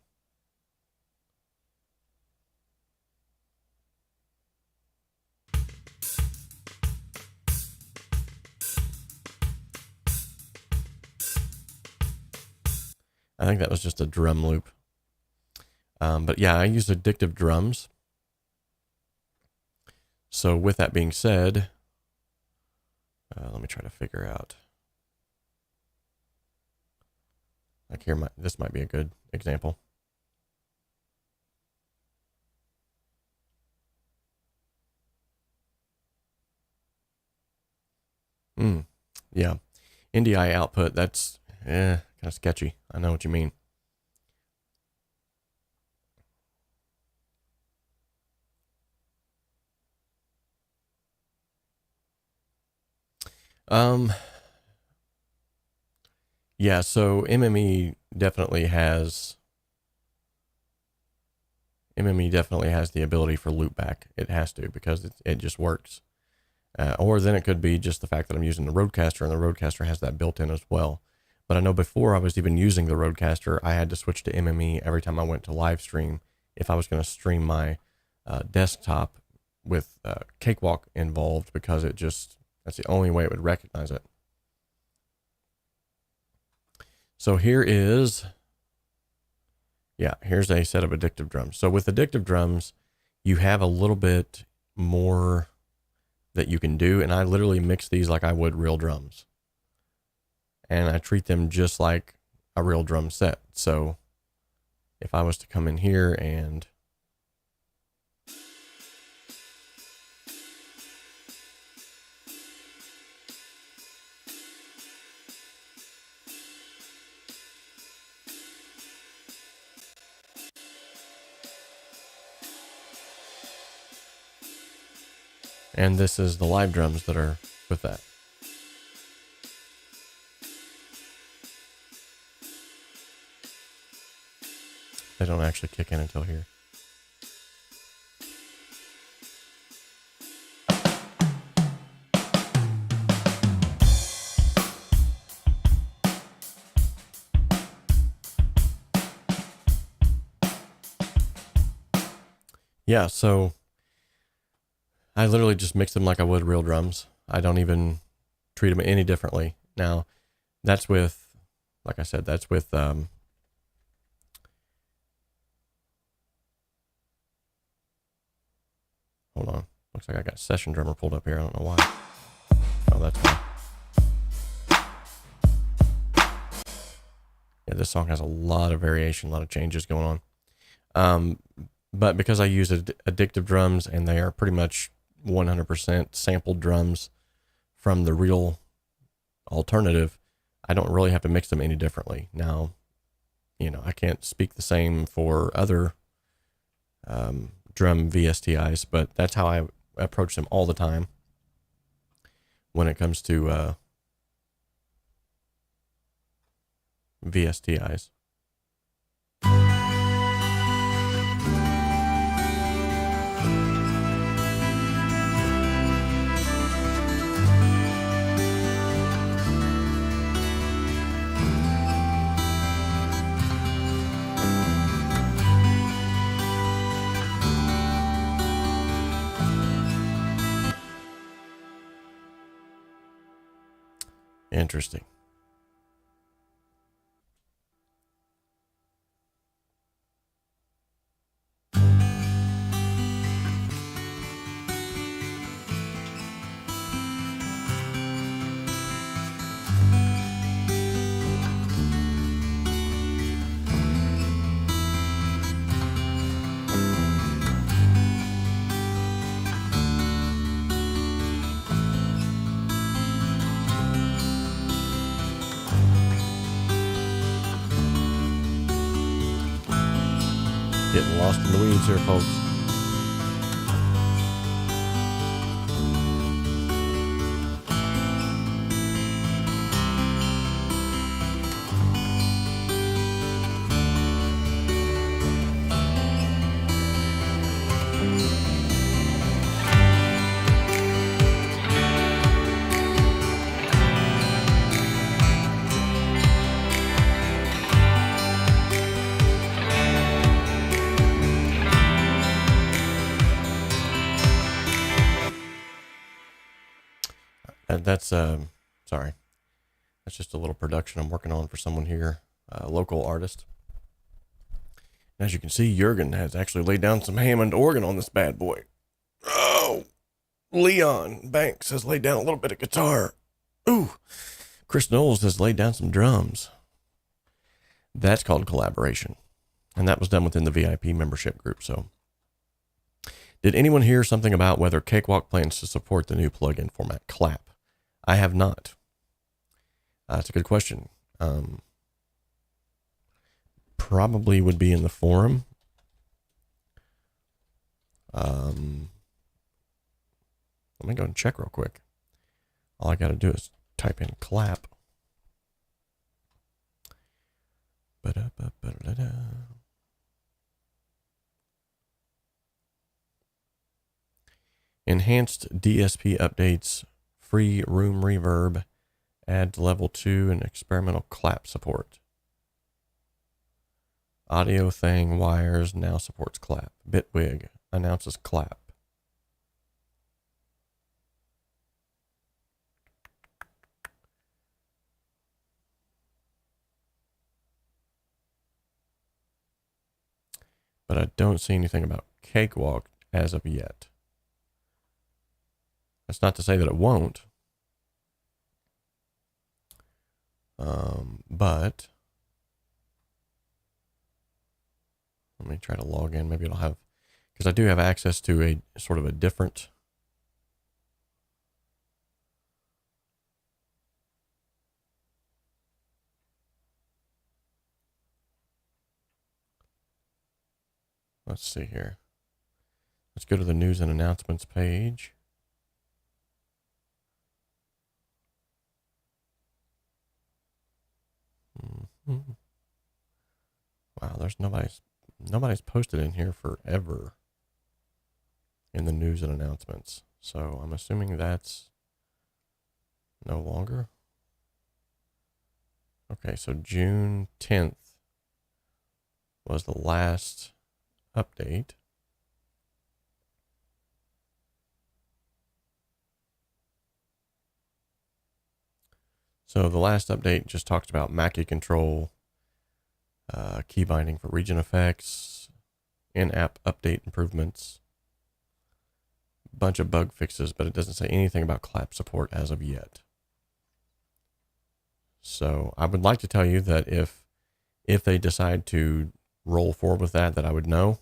I think that was just a drum loop. But yeah, I use Addictive Drums. So with that being said, let me try to figure out. Like here, this might be a good example. Yeah. NDI output, that's kind of sketchy. I know what you mean. Yeah, so MME definitely has the ability for loopback. It has to, because it just works. Or then it could be just the fact that I'm using the Rodecaster, and the Rodecaster has that built in as well. But I know before I was even using the Rodecaster, I had to switch to MME every time I went to live stream if I was going to stream my desktop with Cakewalk involved, because that's the only way it would recognize it. So here's a set of Addictive Drums. So with Addictive Drums, you have a little bit more that you can do, and I literally mix these like I would real drums. And I treat them just like a real drum set. So if I was to come in here and this is the live drums that are with that. They don't actually kick in until here. Yeah, so I literally just mix them like I would real drums. I don't even treat them any differently. Now, that's with, like I said, that's with hold on. Looks like I got Session Drummer pulled up here. I don't know why. Oh, that's fine. Yeah, this song has a lot of variation, a lot of changes going on. But because I use Addictive Drums, and they are pretty much 100% sampled drums from the real alternative, I don't really have to mix them any differently. Now, you know, I can't speak the same for other drum VSTIs, but that's how I approach them all the time when it comes to VSTIs. Interesting. Getting lost in the weeds here, folks. That's sorry, that's just a little production I'm working on for someone here, a local artist. As you can see, Jürgen has actually laid down some Hammond organ on this bad boy. Oh, Leon Banks has laid down a little bit of guitar. Ooh, Chris Knowles has laid down some drums. That's called collaboration, and that was done within the VIP membership group. So, did anyone hear something about whether Cakewalk plans to support the new plugin format, Clap? I have not. That's a good question. Probably would be in the forum. Let me go and check real quick. All I got to do is type in Clap. Enhanced DSP updates, free room reverb, add level 2 and experimental clap support. Audio Thing Wires now supports clap. Bitwig announces clap. But I don't see anything about Cakewalk as of yet. That's not to say that it won't. But let me try to log in. Maybe it'll have, because I do have access to a sort of a different let's see here. Let's go to the news and announcements page. Wow, there's nobody's posted in here forever in the news and announcements. So I'm assuming that's no longer. Okay, so June 10th was the last update. So the last update just talked about Mackie control, key binding for region effects, in-app update improvements, bunch of bug fixes, but it doesn't say anything about clap support as of yet. So I would like to tell you that if they decide to roll forward with that I would know,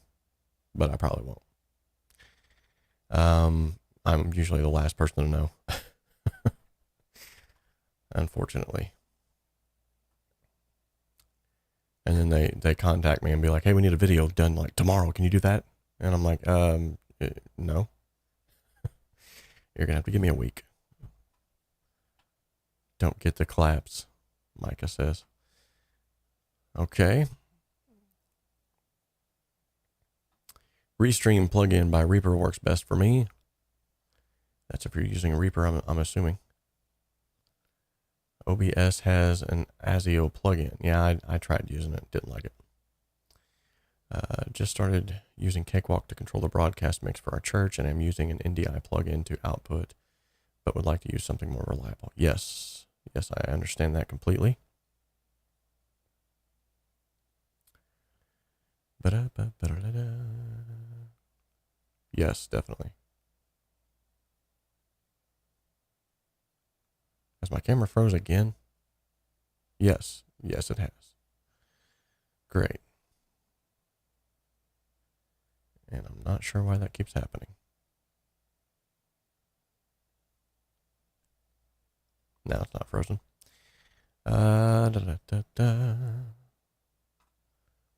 but I probably won't. I'm usually the last person to know. Unfortunately. And then they contact me and be like, hey, we need a video done like tomorrow. Can you do that? And I'm like, no. You're going to have to give me a week. Don't get the claps, Micah says. Okay. Restream plugin by Reaper works best for me. That's if you're using Reaper, I'm assuming. OBS has an ASIO plugin. Yeah, I tried using it. Didn't like it. Just started using Cakewalk to control the broadcast mix for our church, and I'm using an NDI plugin to output, but would like to use something more reliable. Yes, Yes, I understand that completely. Yes, definitely. Has my camera froze again? Yes. Yes, it has. Great. And I'm not sure why that keeps happening. Now it's not frozen.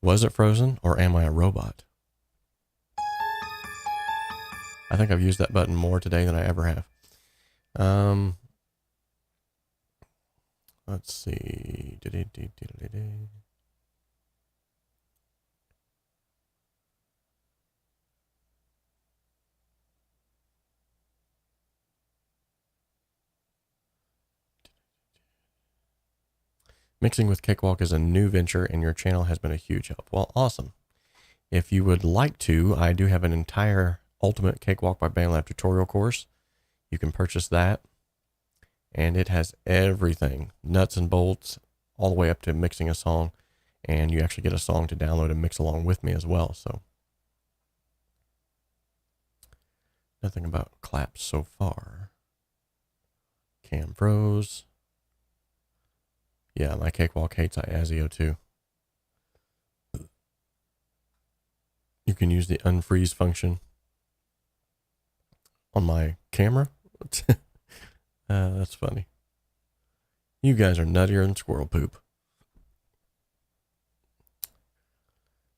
Was it frozen, or am I a robot? I think I've used that button more today than I ever have. Let's see. Mixing with Cakewalk is a new venture, and your channel has been a huge help. Well, awesome. If you would like to, I do have an entire Ultimate Cakewalk by BandLab tutorial course. You can purchase that, and it has everything, nuts and bolts, all the way up to mixing a song, and you actually get a song to download and mix along with me as well. So nothing about claps so far. Cam froze. Yeah, my Cakewalk hates 𝗬𝗏 too. You can use the unfreeze function on my camera. That's funny. You guys are nuttier than squirrel poop.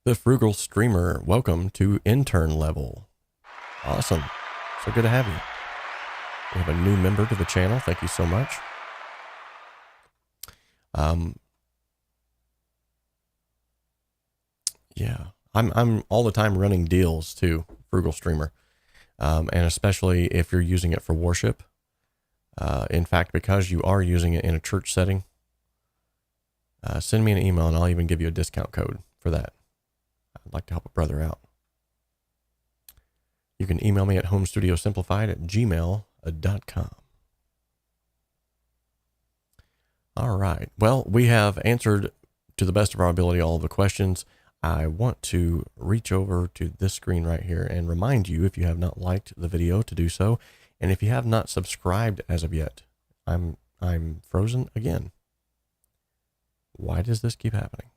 The Frugal Streamer, welcome to intern level. Awesome. So good to have you. We have a new member to the channel. Thank you so much. Yeah, I'm all the time running deals too, Frugal Streamer. And especially if you're using it for worship. In fact, because you are using it in a church setting, send me an email and I'll even give you a discount code for that. I'd like to help a brother out. You can email me at homestudiosimplified@gmail.com. All right. Well, we have answered to the best of our ability all of the questions. I want to reach over to this screen right here and remind you, if you have not liked the video, to do so. And if you have not subscribed as of yet, I'm frozen again. Why does this keep happening?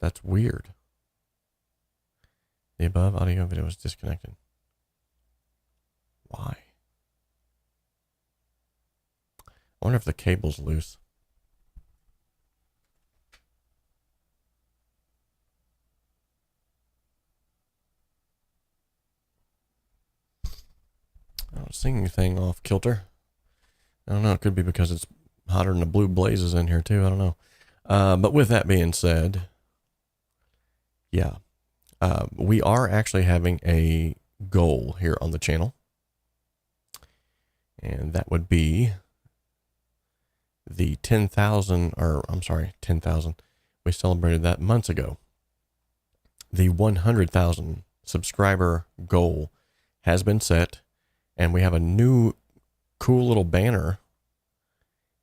That's weird. The above audio video is disconnected. Why? I wonder if the cable's loose. I don't see anything off kilter. I don't know. It could be because it's hotter than the blue blazes in here too. I don't know. But with that being said, yeah, we are actually having a goal here on the channel. And that would be the 10,000, or I'm sorry, 10,000. We celebrated that months ago. The 100,000 subscriber goal has been set. And we have a new cool little banner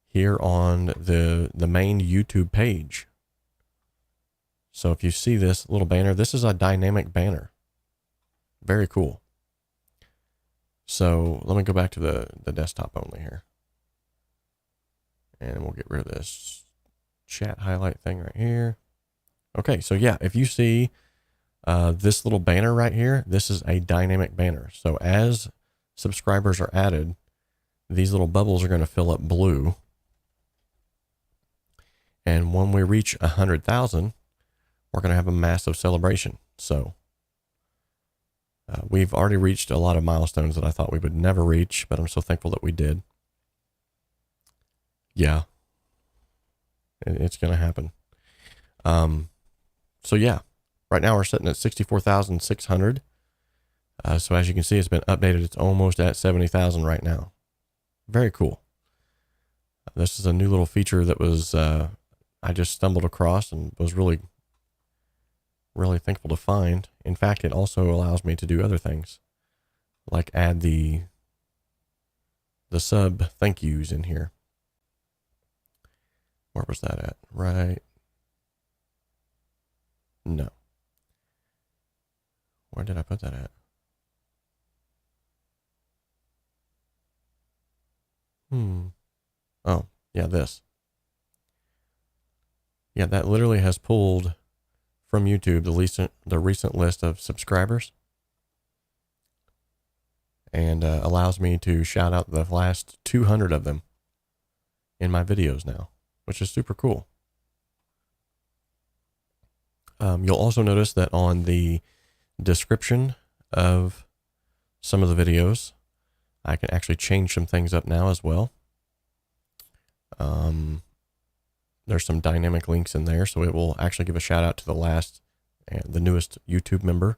here on the main YouTube page. So if you see this little banner, this is a dynamic banner. Very cool. So let me go back to the desktop only here. And we'll get rid of this chat highlight thing right here. Okay, so yeah, if you see this little banner right here, this is a dynamic banner. So as subscribers are added, these little bubbles are going to fill up blue. And when we reach 100,000, we're going to have a massive celebration. So we've already reached a lot of milestones that I thought we would never reach, but I'm so thankful that we did. Yeah, it's going to happen. So yeah, right now we're sitting at 64,600. So as you can see, it's been updated. It's almost at 70,000 right now. Very cool. This is a new little feature that was, I just stumbled across and was really thankful to find. In fact, it also allows me to do other things, like add the the sub thank yous in here. Where was that at? Right. No. Where did I put that at? Oh, yeah, this. Yeah, that literally has pulled from YouTube the recent list of subscribers, and allows me to shout out the last 200 of them in my videos now, which is super cool. You'll also notice that on the description of some of the videos, I can actually change some things up now as well. There's some dynamic links in there, so it will actually give a shout out to the newest YouTube member.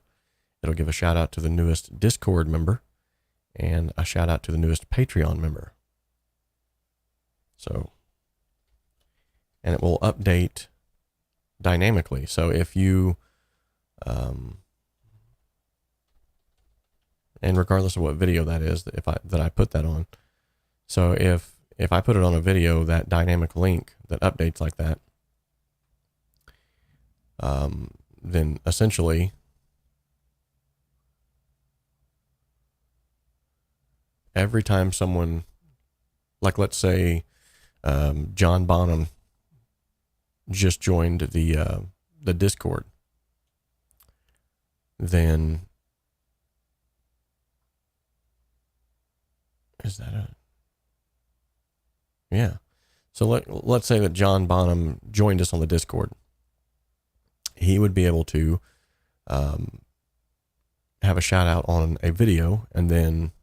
It'll give a shout out to the newest Discord member, and a shout out to the newest Patreon member. So, and it will update dynamically. So if you, and regardless of what video that is, that I put that on. So if I put it on a video, that dynamic link that updates like that, then essentially every time someone, like let's say 𝗏𝗏 just joined the Discord, then is that a, yeah. So let's say that 𝗏𝗏 joined us on the Discord. He would be able to have a shout out on a video, and then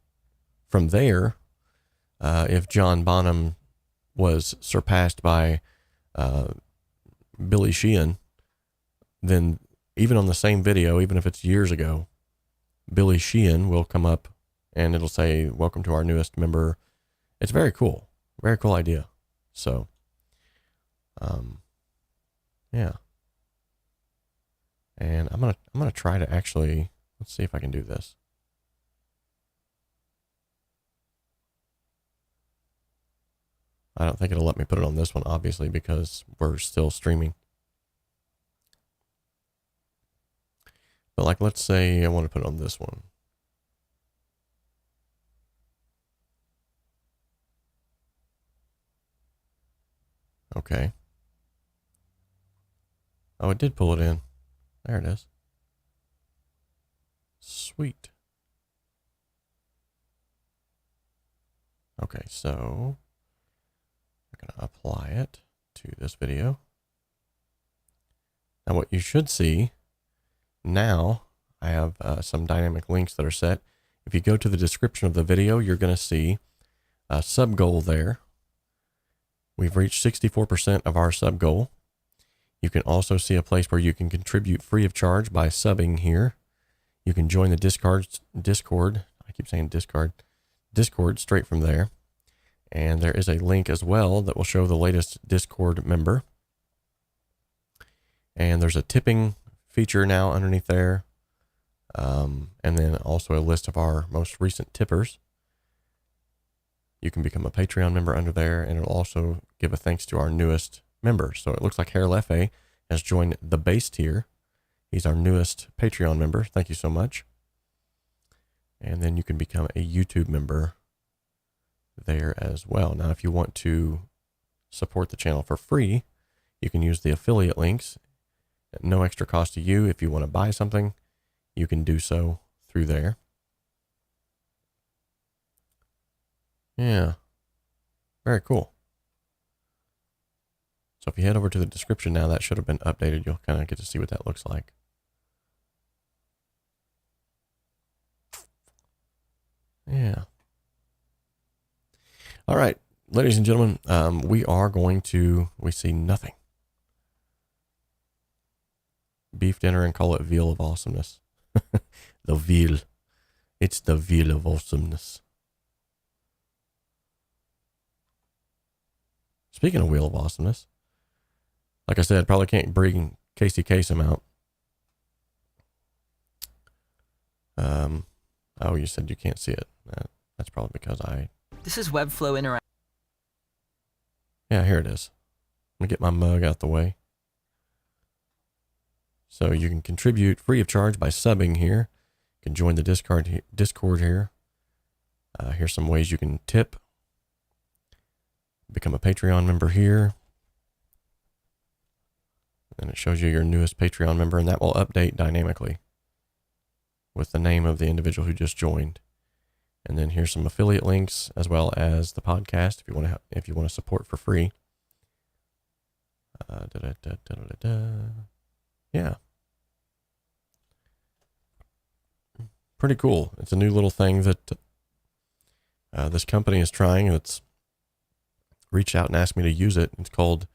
from there, if 𝗏𝗏 was surpassed by 𝗵𝗍𝗀𝗀, then even on the same video, even if it's years ago, 𝗵𝗍𝗀𝗀 will come up and it'll say, welcome to our newest member. It's very cool. Very cool idea. So, yeah. And I'm gonna try to actually, let's see if I can do this. I don't think it'll let me put it on this one, obviously, because we're still streaming. But like, let's say I want to put it on this one. Okay. Oh, it did pull it in. There it is. Sweet. Okay, so I'm going to apply it to this video. Now what you should see now, I have some dynamic links that are set. If you go to the description of the video, you're going to see a sub goal there. We've reached 64% of our sub goal. You can also see a place where you can contribute free of charge by subbing here. You can join the Discord. I keep saying Discord straight from there. And there is a link as well that will show the latest Discord member. And there's a tipping feature now underneath there. And then also a list of our most recent tippers. You can become a Patreon member under there, and it'll also give a thanks to our newest member. So it looks like 𝗪𝗏 has joined the base tier. He's our newest Patreon member. Thank you so much. And then you can become a YouTube member there as well. Now, if you want to support the channel for free, you can use the affiliate links at no extra cost to you. If you want to buy something, you can do so through there. Yeah, very cool. So if you head over to the description now, that should have been updated. You'll kind of get to see what that looks like. Yeah. All right, ladies and gentlemen, we see nothing. Beef dinner and call it veal of awesomeness. The veal. It's the veal of awesomeness. Speaking of Wheel of Awesomeness, like I said, probably can't bring 𝗙𝗂𝗀𝗀𝗀 out. Oh, you said you can't see it. That's probably because I This is Webflow Interact. Yeah, here it is. Let me get my mug out the way. So you can contribute free of charge by subbing here. You can join the Discord here. Here's some ways you can tip. Become a Patreon member here. And it shows you your newest Patreon member, and that will update dynamically with the name of the individual who just joined. And then here's some affiliate links as well as the podcast if you want to support for free. Yeah. Pretty cool. It's a new little thing that this company is trying. It's reached out and asked me to use it. It's called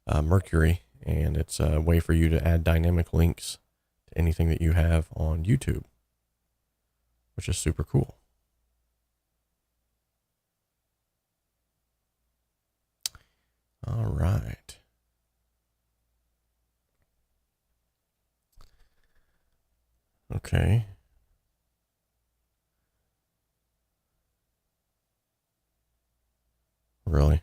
𝗪𝗀𝗄𝗃, and it's a way for you to add dynamic links to anything that you have on YouTube, which is super cool. All right. Okay. Really?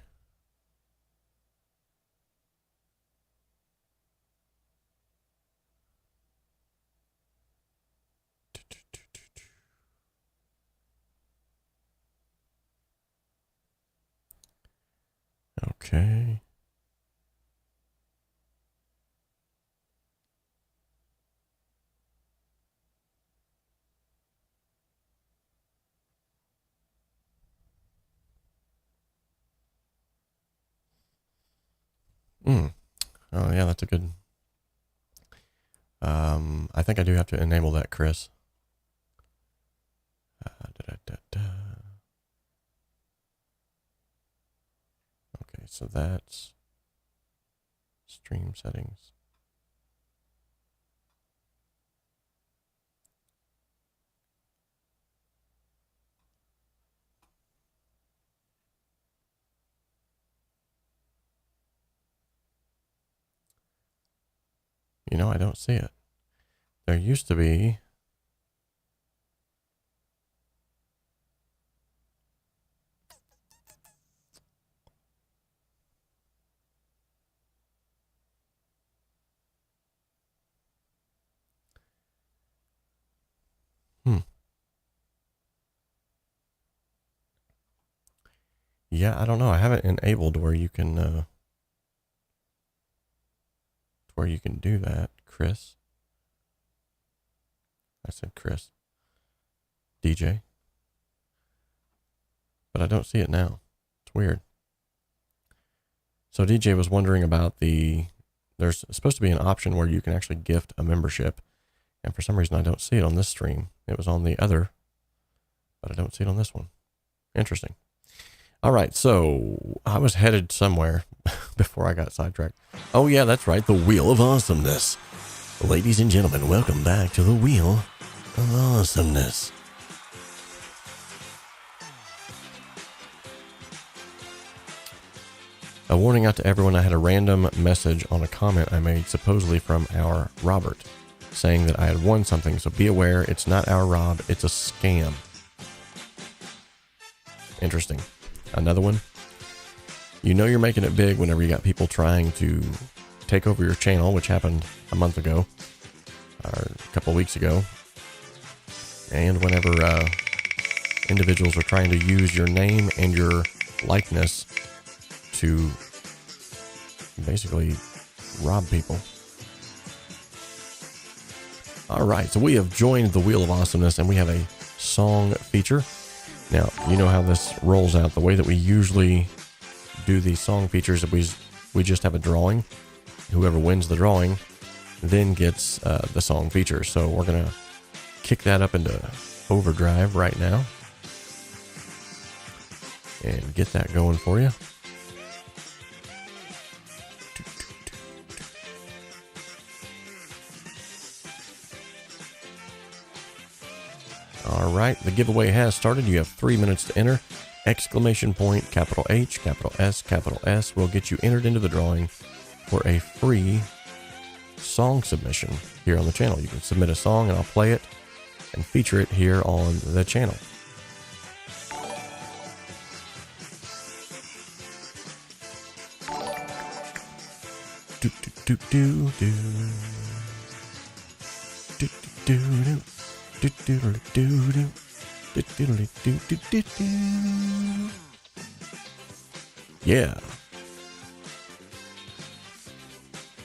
Okay. Oh yeah, that's a good. I think I do have to enable that, Chris. Okay, so that's stream settings. You know, I don't see it. There used to be. Yeah, I don't know. I have it enabled where you can do that, Chris. I said Chris. DJ. But I don't see it now. It's weird. So DJ was wondering about there's supposed to be an option where you can actually gift a membership. And for some reason I don't see it on this stream. It was on the other, but I don't see it on this one. Interesting. All right, so I was headed somewhere before I got sidetracked. Oh yeah, that's right, the Wheel of Awesomeness. Ladies and gentlemen, welcome back to the Wheel of Awesomeness. A warning out to everyone, I had a random message on a comment I made supposedly from our Robert saying that I had won something, so be aware, it's not our Rob, it's a scam. Interesting. Another one. You know you're making it big whenever you got people trying to take over your channel, which happened a month ago, or a couple weeks ago. And whenever individuals are trying to use your name and your likeness to basically rob people. All right, so we have joined the Wheel of Awesomeness, and we have a song feature. Now, you know how this rolls out. The way that we usually do these song features is we just have a drawing. Whoever wins the drawing then gets the song feature. So we're going to kick that up into overdrive right now and get that going for you. All right, the giveaway has started. You have 3 minutes to enter. Exclamation point, capital H, capital S will get you entered into the drawing for a free song submission here on the channel. You can submit a song and I'll play it and feature it here on the channel. do do do. Do do do do do do do do do do do do. Yeah.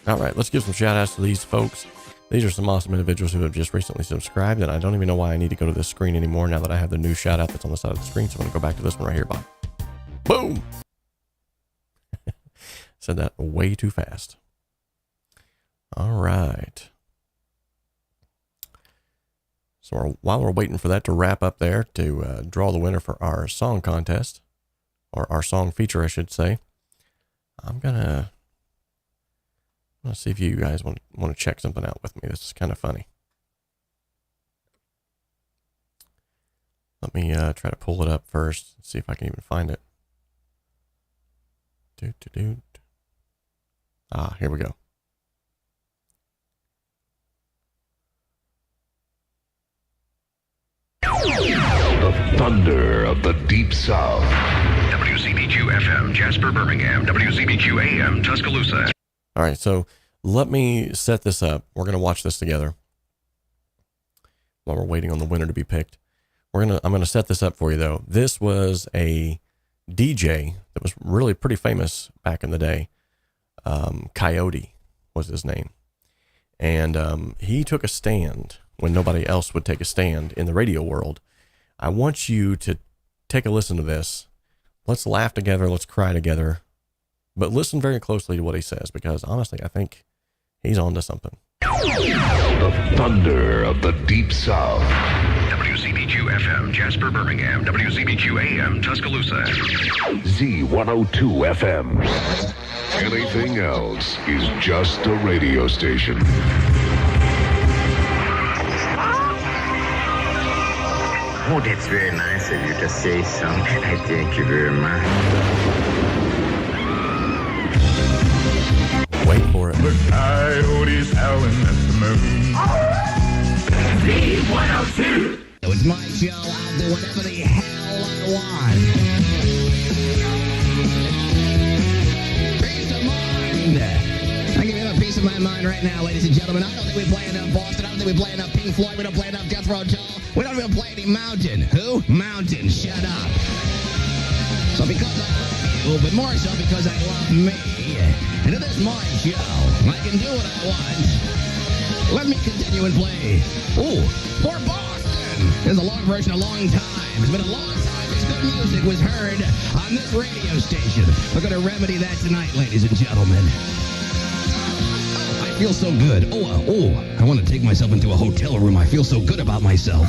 All right, let's give some shout outs to these folks. These are some awesome individuals who have just recently subscribed, and I don't even know why I need to go to this screen anymore now that I have the new shout out that's on the side of the screen. So I'm going to go back to this one right here. Bye. Boom. Said that way too fast. All right. So while we're waiting for that to wrap up there to draw the winner for our song contest, or our song feature, I should say, I'm gonna see if you guys want to check something out with me. This is kind of funny. Let me try to pull it up first and see if I can even find it. Ah, here we go. The thunder of the Deep South. WCBQ-FM, Jasper, Birmingham. WCBQ-AM, Tuscaloosa. All right, so let me set this up. We're going to watch this together while we're waiting on the winner to be picked. I'm going to set this up for you, though. This was a DJ that was really pretty famous back in the day. 𝗘𝘂𝘀𝘃 was his name. And he took a stand when nobody else would take a stand in the radio world. I want you to take a listen to this. Let's laugh together. Let's cry together. But listen very closely to what he says, because honestly, I think he's on to something. The thunder of the Deep South. WCBQ-FM, Jasper, Birmingham. WCBQ-AM, Tuscaloosa. Z102 FM. Anything else is just a radio station. Oh, that's very nice of you to say so. I thank you very much. Wait for it. The coyotes howling at the moon. Z102. It's my show. I'll do whatever the hell I want. Peace of mind. I give you a piece of my mind right now, ladies and gentlemen. I don't think we play enough Boston. I don't think we play enough Pink Floyd. We don't play enough 𝗕𝗏. We don't even play any Mountain. Who? Mountain. Shut up. So because I love you, but more so because I love me, and it is my show, I can do what I want. Let me continue and play. Ooh, for Boston. There's a long version, a long time. It's been a long time since good music was heard on this radio station. We're going to remedy that tonight, ladies and gentlemen. I feel so good. I want to take myself into a hotel room. I feel so good about myself.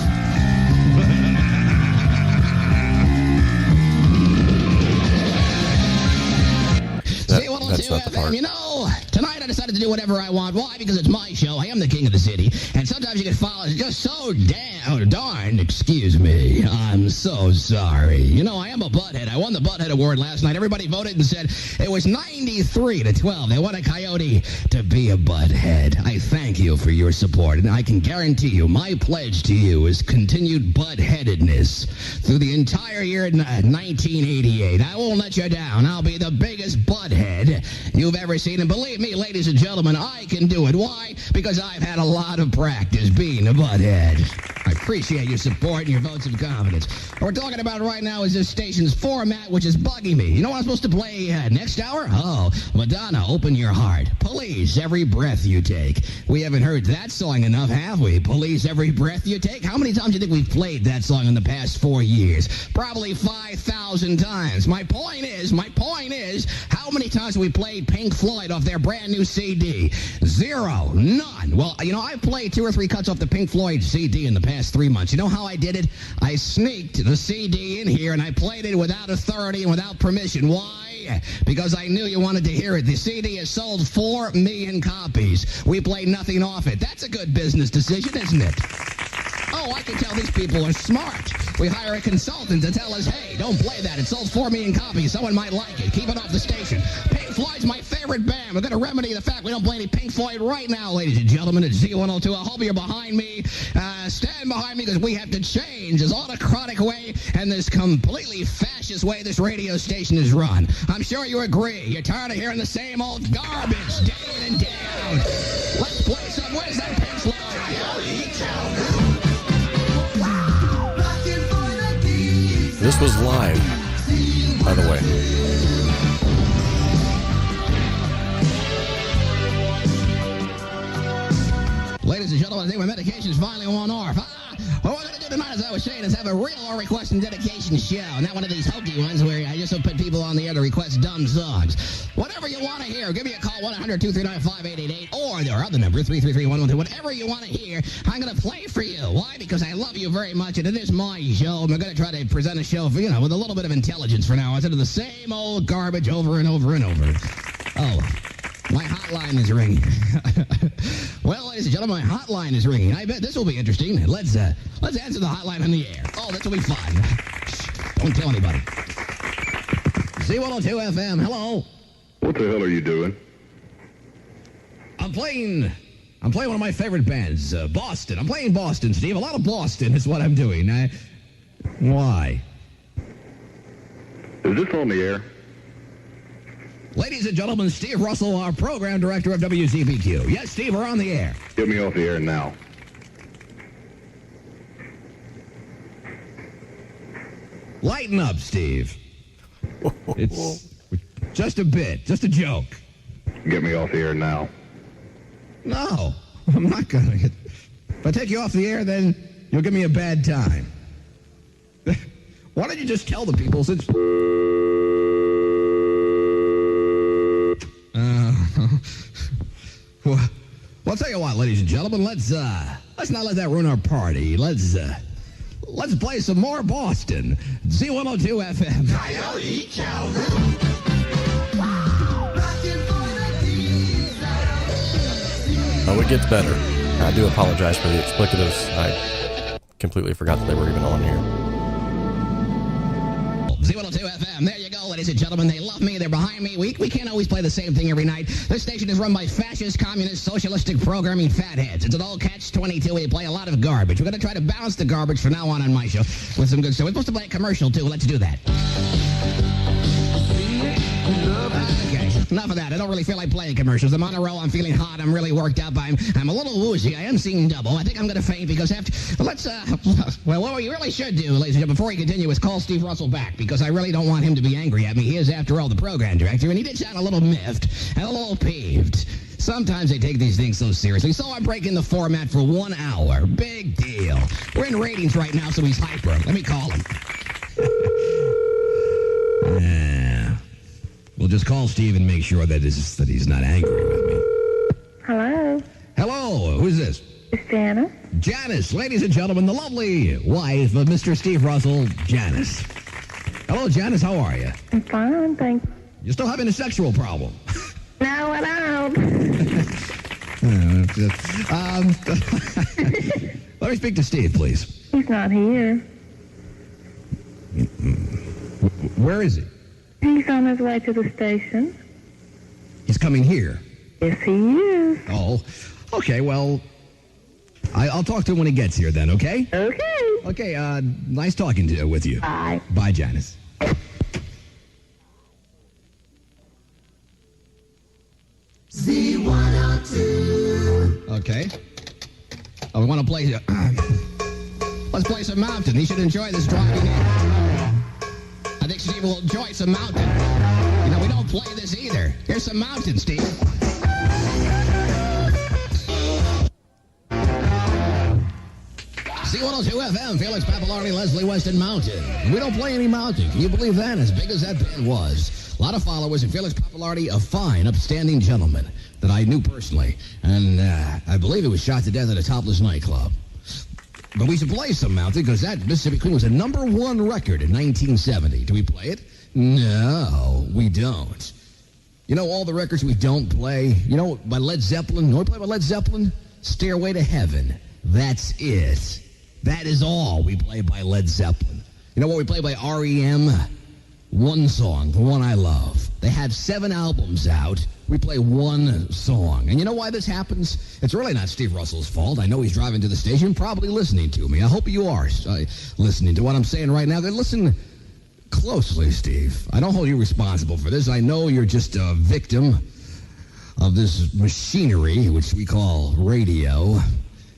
That's not the part. You know, tonight I decided to do whatever I want. Why? Because it's my show. I am the king of the city. And sometimes you get followed just so darn, excuse me. I'm so sorry. You know, I am a butthead. I won the Butthead Award last night. Everybody voted and said it was 93-12. They wanted Coyote to be a butthead. I thank you for your support. And I can guarantee you, my pledge to you is continued buttheadedness through the entire year 1988. I won't let you down. I'll be the biggest butthead you've ever seen. And believe me, ladies and gentlemen, I can do it. Why? Because I've had a lot of practice being a butthead. I appreciate your support and your votes of confidence. What we're talking about right now is this station's format, which is bugging me. You know what I'm supposed to play next hour? Oh, Madonna, Open Your Heart. Police, Every Breath You Take. We haven't heard that song enough, have we? Police, Every Breath You Take. How many times do you think we've played that song in the past 4 years? Probably 5,000 times. My point is, how many times have we played Pink Floyd off their brand new CD? 0. None. Well, you know, I've played 2 or 3 cuts off the Pink Floyd CD in the past 3 months. You know how I did it? I sneaked the CD in here and I played it without authority and without permission. Why? Because I knew you wanted to hear it. The CD has sold 4 million copies. We play nothing off it. That's a good business decision, isn't it? Oh, I can tell these people are smart. We hire a consultant to tell us, hey, don't play that. It sold 4 million copies. Someone might like it. Keep it off the station. Pink Floyd's my favorite band. We're going to remedy the fact we don't play any Pink Floyd right now, ladies and gentlemen. It's Z102. I hope you're behind me. Stand behind me because we have to change this autocratic way and this completely fascist way this radio station is run. I'm sure you agree. You're tired of hearing the same old garbage day in and down. Let's play some. Where's that pitch load? This was live, by the way. Ladies and gentlemen, I think my medication's finally worn off. What we're going to do tonight, as I was saying, is have a real request and dedication show. Not one of these hokey ones where I just put people on the air to request dumb songs. Whatever you want to hear, give me a call, 1-800-239-5888, or our other number, 333-112. Whatever you want to hear, I'm going to play for you. Why? Because I love you very much, and it is my show. And we're going to try to present a show, for, with a little bit of intelligence for now, instead of the same old garbage over and over and over. Oh, my hotline is ringing. Well, ladies and gentlemen, my hotline is ringing. I bet this will be interesting. Let's answer the hotline on the air. Oh, this will be fun. Don't tell anybody. Z102 FM, hello. What the hell are you doing? I'm playing one of my favorite bands, Boston. I'm playing Boston, Steve. A lot of Boston is what I'm doing. Why? Is this on the air? Ladies and gentlemen, Steve Russell, our program director of WZBQ. Yes, Steve, we're on the air. Get me off the air now. Lighten up, Steve. It's just a bit, just a joke. Get me off the air now. No, I'm not going to. If I take you off the air, then you'll give me a bad time. Why don't you just tell the people since... Well, I'll tell you what, ladies and gentlemen, let's not let that ruin our party. Let's play some more Boston. Z102 FM. Oh, it gets better. I do apologize for the explicitives. I completely forgot that they were even on here. Z102 FM, there you go, ladies and gentlemen. They love me, they're behind me. We can't always play the same thing every night. This station is run by fascist, communist, socialistic, programming fatheads. It's an old catch-22. We play a lot of garbage. We're going to try to balance the garbage from now on my show with some good stuff. We're supposed to play a commercial, too. Let's do that. Okay, enough of that. I don't really feel like playing commercials. I'm on a roll. I'm feeling hot. I'm really worked up. I'm a little woozy. I am seeing double. I think I'm going to faint because well, what we really should do, ladies and gentlemen, before we continue, is call Steve Russell back because I really don't want him to be angry at me. He is, after all, the program director, and he did sound a little miffed and a little peeved. Sometimes they take these things so seriously. So I'm breaking the format for 1 hour. Big deal. We're in ratings right now, so he's hyper. Let me call him. We'll just call Steve and make sure that he's not angry with me. Hello. Hello, who's this? It's Janice. Janice, ladies and gentlemen, the lovely wife of Mr. Steve Russell, Janice. Hello, Janice, how are you? I'm fine, thanks. You're still having a sexual problem. No, I don't. Let me speak to Steve, please. He's not here. Where is he? He's on his way to the station. He's coming here. Yes, he is. Oh, okay, well, I'll talk to him when he gets here then, okay? Okay. Okay, nice talking with you. Bye. Bye, Janice. Z102. Okay. Oh, we want to play... let's play some Mountain. He should enjoy this driving in. I think Steve will enjoy some Mountain. We don't play this either. Here's some Mountain, Steve. Z102 FM, Felix Pappalardi, Leslie Weston, Mountain. We don't play any Mountain. Can you believe that? As big as that band was. A lot of followers, and Felix Pappalardi, a fine, upstanding gentleman that I knew personally. And I believe he was shot to death at a topless nightclub. But we should play some Mountain because that Mississippi Queen was a #1 record in 1970. Do we play it? No, we don't. You know all the records we don't play? You know, by Led Zeppelin? You know what we play by Led Zeppelin? Stairway to Heaven. That's it. That is all we play by Led Zeppelin. You know what we play by R.E.M.? One song, the one I love. They have 7 albums out. We play one song. And you know why this happens? It's really not Steve Russell's fault. I know he's driving to the station, probably listening to me. I hope you are listening to what I'm saying right now. Listen closely, Steve. I don't hold you responsible for this. I know you're just a victim of this machinery, which we call radio.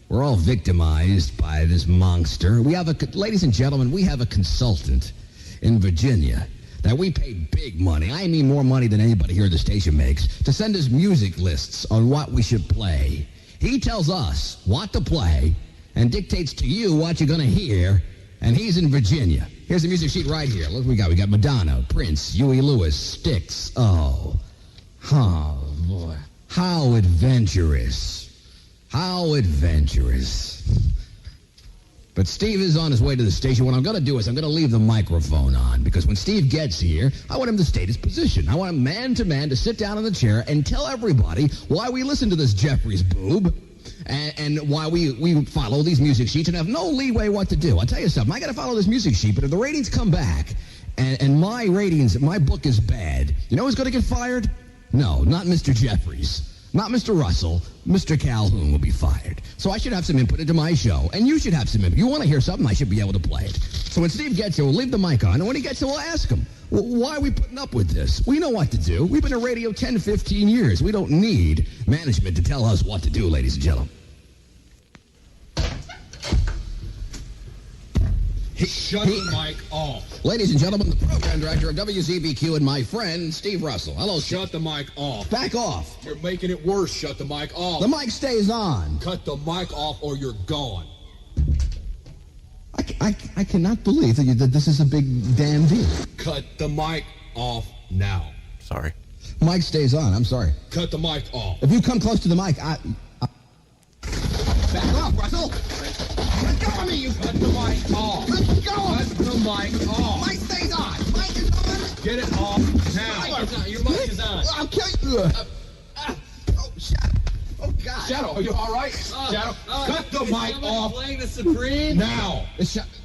We're all victimized by this monster. Ladies and gentlemen, we have a consultant in Virginia that we pay big money, I mean more money than anybody here at the station makes, to send us music lists on what we should play. He tells us what to play and dictates to you what you're going to hear, and he's in Virginia. Here's the music sheet right here. Look what we got. We got Madonna, Prince, Huey Lewis, Styx. Oh boy. How adventurous. How adventurous. But Steve is on his way to the station. What I'm going to do is I'm going to leave the microphone on, because when Steve gets here, I want him to state his position. I want him man to man to sit down in the chair and tell everybody why we listen to this Jeffries boob and why we follow these music sheets and have no leeway what to do. I'll tell you something. I got to follow this music sheet, but if the ratings come back and my book is bad, you know who's going to get fired? No, not Mr. Jeffries. Not Mr. Russell. Mr. Calhoun will be fired. So I should have some input into my show, and you should have some input. You want to hear something, I should be able to play it. So when Steve gets here, we'll leave the mic on, and when he gets here, we'll ask him, well, why are we putting up with this? We know what to do. We've been in radio 10 to 15 years. We don't need management to tell us what to do, ladies and gentlemen. Shut the mic off. Ladies and gentlemen, the program director of WZBQ and my friend, Steve Russell. Hello, Shut the mic off. Back off. You're making it worse. Shut the mic off. The mic stays on. Cut the mic off or you're gone. I cannot believe that this is a big damn deal. Cut the mic off now. Sorry. Mic stays on. I'm sorry. Cut the mic off. If you come close to the mic, Back off, Russell. Let go of me, you... Cut the mic off. Let go of Cut the mic off. Mic stays on. Mic is on. Get it off now. Your mic is on. I'll kill you. Oh, Shadow. Oh, God. Shadow, are you all right? Shadow, cut the mic off Playing the Supreme? now.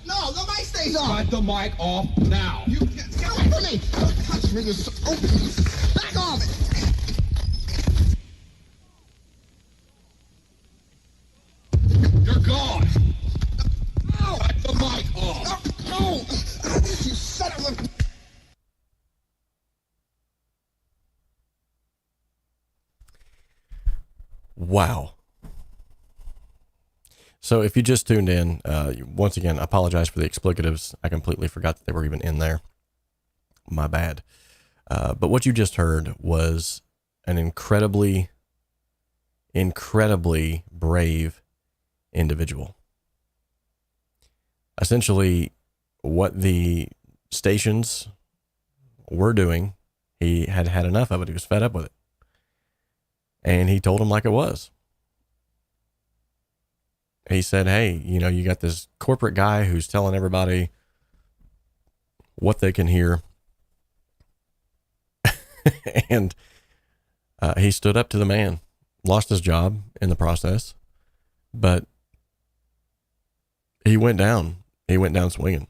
No, the mic stays on. Cut the mic off now. You get away from me. Don't touch me. Back off. You're gone. No. Cut the mic off. No. You son of a... Wow. So if you just tuned in, once again, I apologize for the explicatives. I completely forgot that they were even in there. My bad. But what you just heard was an incredibly brave individual. Essentially, what the stations were doing, he had had enough of it. He was fed up with it. And he told them like it was. He said, hey, you know, you got this corporate guy who's telling everybody what they can hear. And he stood up to the man, lost his job in the process, but he went down. He went down swinging.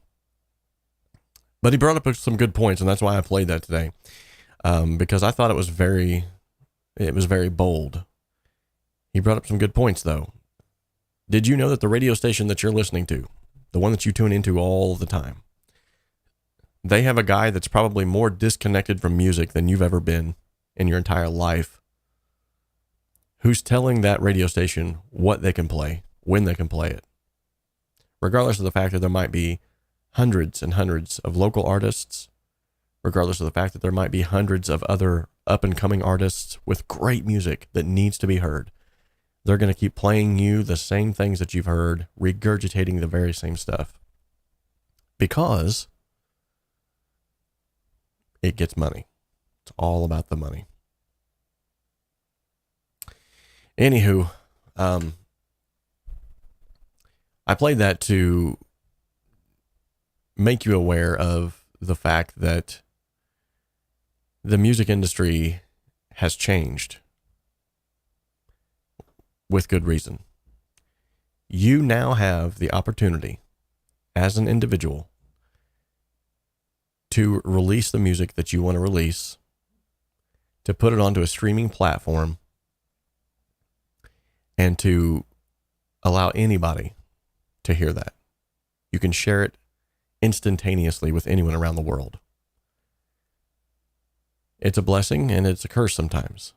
But he brought up some good points, and that's why I played that today, because I thought it was very bold. He brought up some good points, though. Did you know that the radio station that you're listening to, the one that you tune into all the time, they have a guy that's probably more disconnected from music than you've ever been in your entire life, who's telling that radio station what they can play, when they can play it, regardless of the fact that there might be hundreds and hundreds of local artists, regardless of the fact that there might be hundreds of other up-and-coming artists with great music that needs to be heard. They're going to keep playing you the same things that you've heard, regurgitating the very same stuff, because it gets money. It's all about the money. Anywho, I played that to make you aware of the fact that the music industry has changed with good reason. You now have the opportunity as an individual to release the music that you want to release, to put it onto a streaming platform, and to allow anybody to hear that. You can share it instantaneously with anyone around the world. It's a blessing and it's a curse sometimes.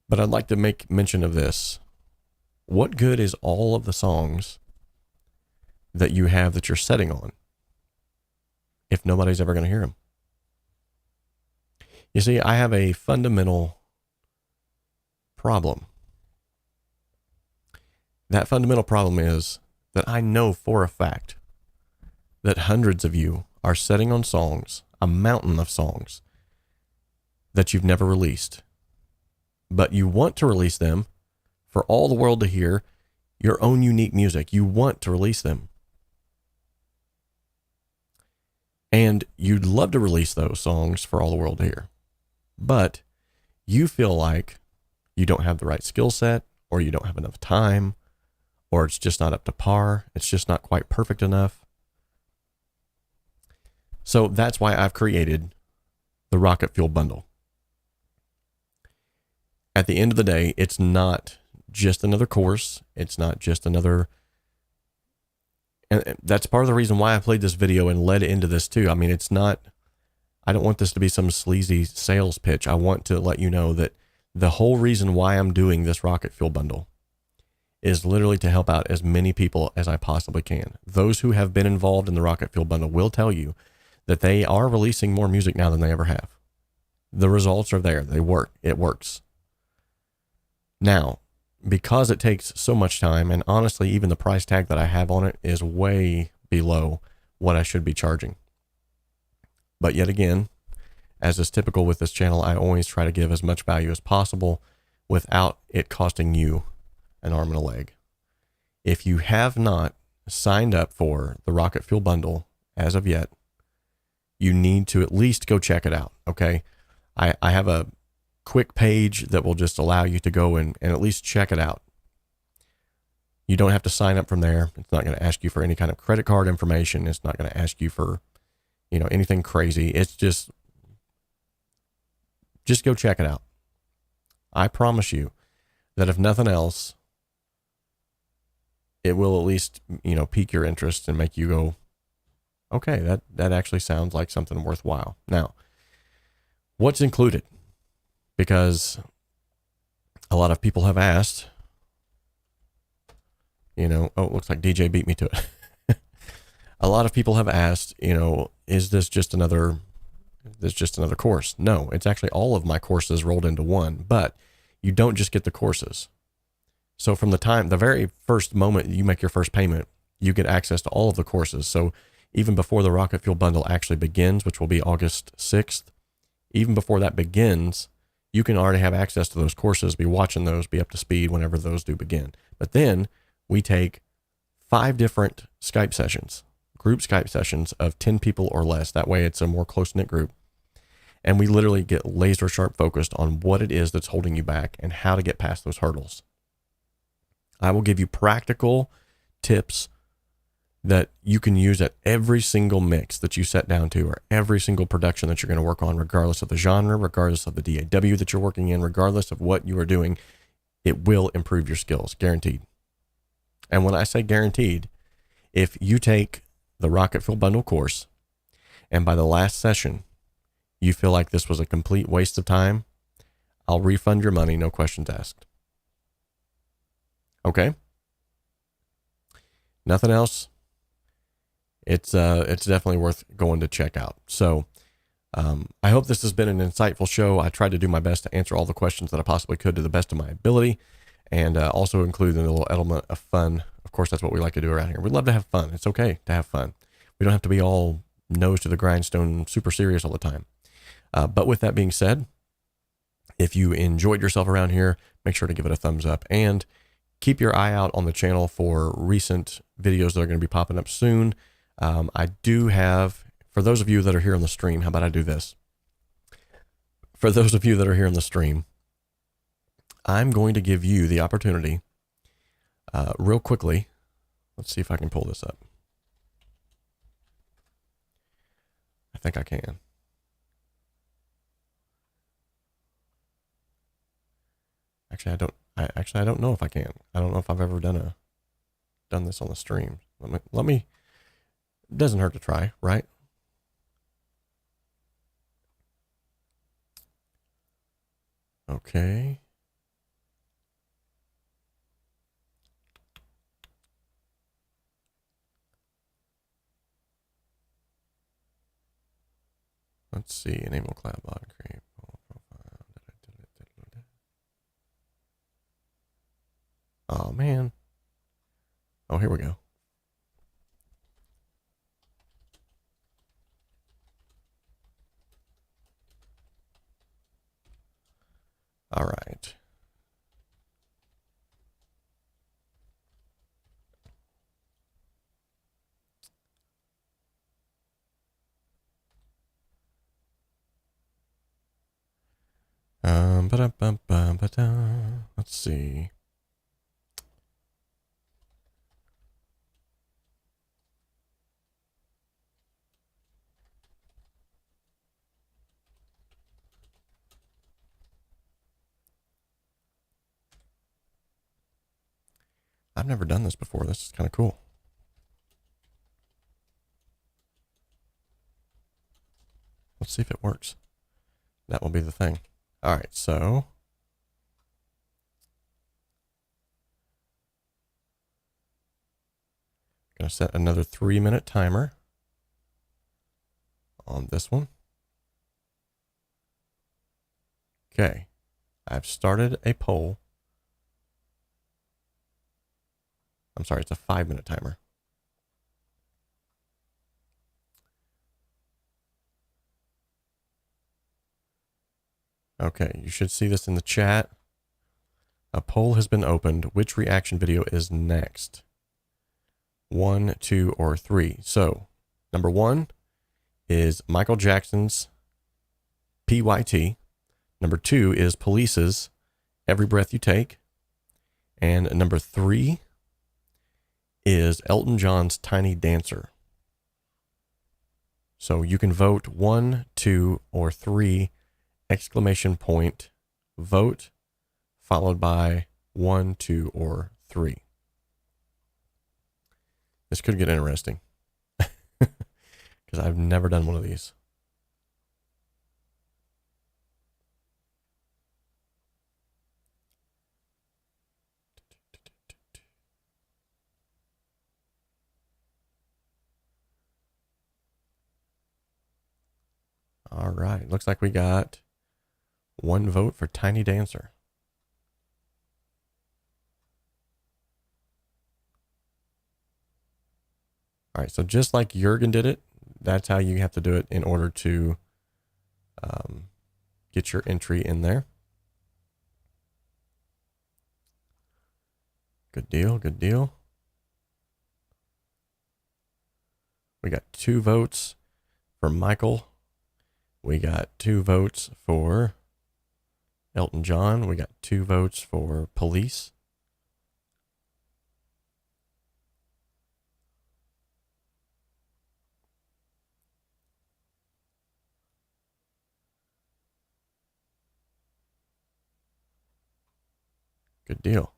But I'd like to make mention of this. What good is all of the songs that you have that you're setting on if nobody's ever going to hear them? You see, I have a fundamental problem. That fundamental problem is that I know for a fact that hundreds of you are setting on songs, a mountain of songs, that you've never released. But you want to release them for all the world to hear your own unique music. You want to release them. And you'd love to release those songs for all the world to hear. But you feel like you don't have the right skill set, or you don't have enough time, or it's just not up to par. It's just not quite perfect enough. So that's why I've created the Rocket Fuel Bundle. At the end of the day, it's not just another course. It's not just another... And that's part of the reason why I played this video and led into this too. I mean, it's not... I don't want this to be some sleazy sales pitch. I want to let you know that the whole reason why I'm doing this Rocket Fuel Bundle is literally to help out as many people as I possibly can. Those who have been involved in the Rocket Fuel Bundle will tell you that they are releasing more music now than they ever have. The results are there. They work. It works. Now, because it takes so much time, and honestly, even the price tag that I have on it is way below what I should be charging. But yet again, as is typical with this channel, I always try to give as much value as possible without it costing you an arm and a leg. If you have not signed up for the Rocket Fuel Bundle as of yet, you need to at least go check it out, okay? I have a quick page that will just allow you to go and at least check it out. You don't have to sign up from there. It's not going to ask you for any kind of credit card information. It's not going to ask you for, you know, anything crazy. It's just go check it out. I promise you that if nothing else, it will at least, you know, pique your interest and make you go, okay, that actually sounds like something worthwhile. Now, what's included? Because a lot of people have asked, you know, oh, it looks like DJ beat me to it. A lot of people have asked, you know, is this just another course? No, it's actually all of my courses rolled into one, but you don't just get the courses. So from the very first moment you make your first payment, you get access to all of the courses. So even before the Rocket Fuel Bundle actually begins, which will be August 6th, even before that begins, you can already have access to those courses, be watching those, be up to speed whenever those do begin. But then we take 5 different Skype sessions, group Skype sessions of 10 people or less. That way it's a more close-knit group. And we literally get laser sharp focused on what it is that's holding you back and how to get past those hurdles. I will give you practical tips that you can use at every single mix that you set down to, or every single production that you're going to work on, regardless of the genre, regardless of the DAW that you're working in, regardless of what you are doing. It will improve your skills, guaranteed. And when I say guaranteed, if you take the Rocket Fuel Bundle course and by the last session you feel like this was a complete waste of time, I'll refund your money, no questions asked. Okay? Nothing else? It's definitely worth going to check out. So I hope this has been an insightful show. I tried to do my best to answer all the questions that I possibly could to the best of my ability, and also include a little element of fun. Of course, that's what we like to do around here. We love to have fun. It's okay to have fun. We don't have to be all nose to the grindstone, super serious all the time. But with that being said, if you enjoyed yourself around here, make sure to give it a thumbs up, and keep your eye out on the channel for recent videos that are going to be popping up soon. I do have, for those of you that are here on the stream, how about I do this? For those of you that are here on the stream, I'm going to give you the opportunity, real quickly. Let's see if I can pull this up. I think I can. Actually, I don't know if I can. I don't know if I've ever done this on the stream. Let me. It doesn't hurt to try, right? Okay. Let's see. Enable cloud bot create profile. Oh man. Oh, here we go. All right. Let's see. I've never done this before. This is kind of cool. Let's see if it works. That will be the thing. All right, so going to set another 3-minute timer on this one. Okay, I've started a poll. I'm sorry, it's a 5-minute timer. Okay, you should see this in the chat. A poll has been opened. Which reaction video is next? 1, 2, or 3. So, number 1 is Michael Jackson's PYT. Number 2 is Police's Every Breath You Take. And number 3 is Elton John's Tiny Dancer. So you can vote 1, 2, or 3 exclamation point vote followed by 1, 2, or 3. This could get interesting because I've never done one of these. All right, looks like we got 1 vote for Tiny Dancer. All right, so just like Jürgen did it, that's how you have to do it in order to get your entry in there. Good deal, good deal. We got 2 votes for Michael. We got 2 votes for Elton John. We got 2 votes for Police. Good deal.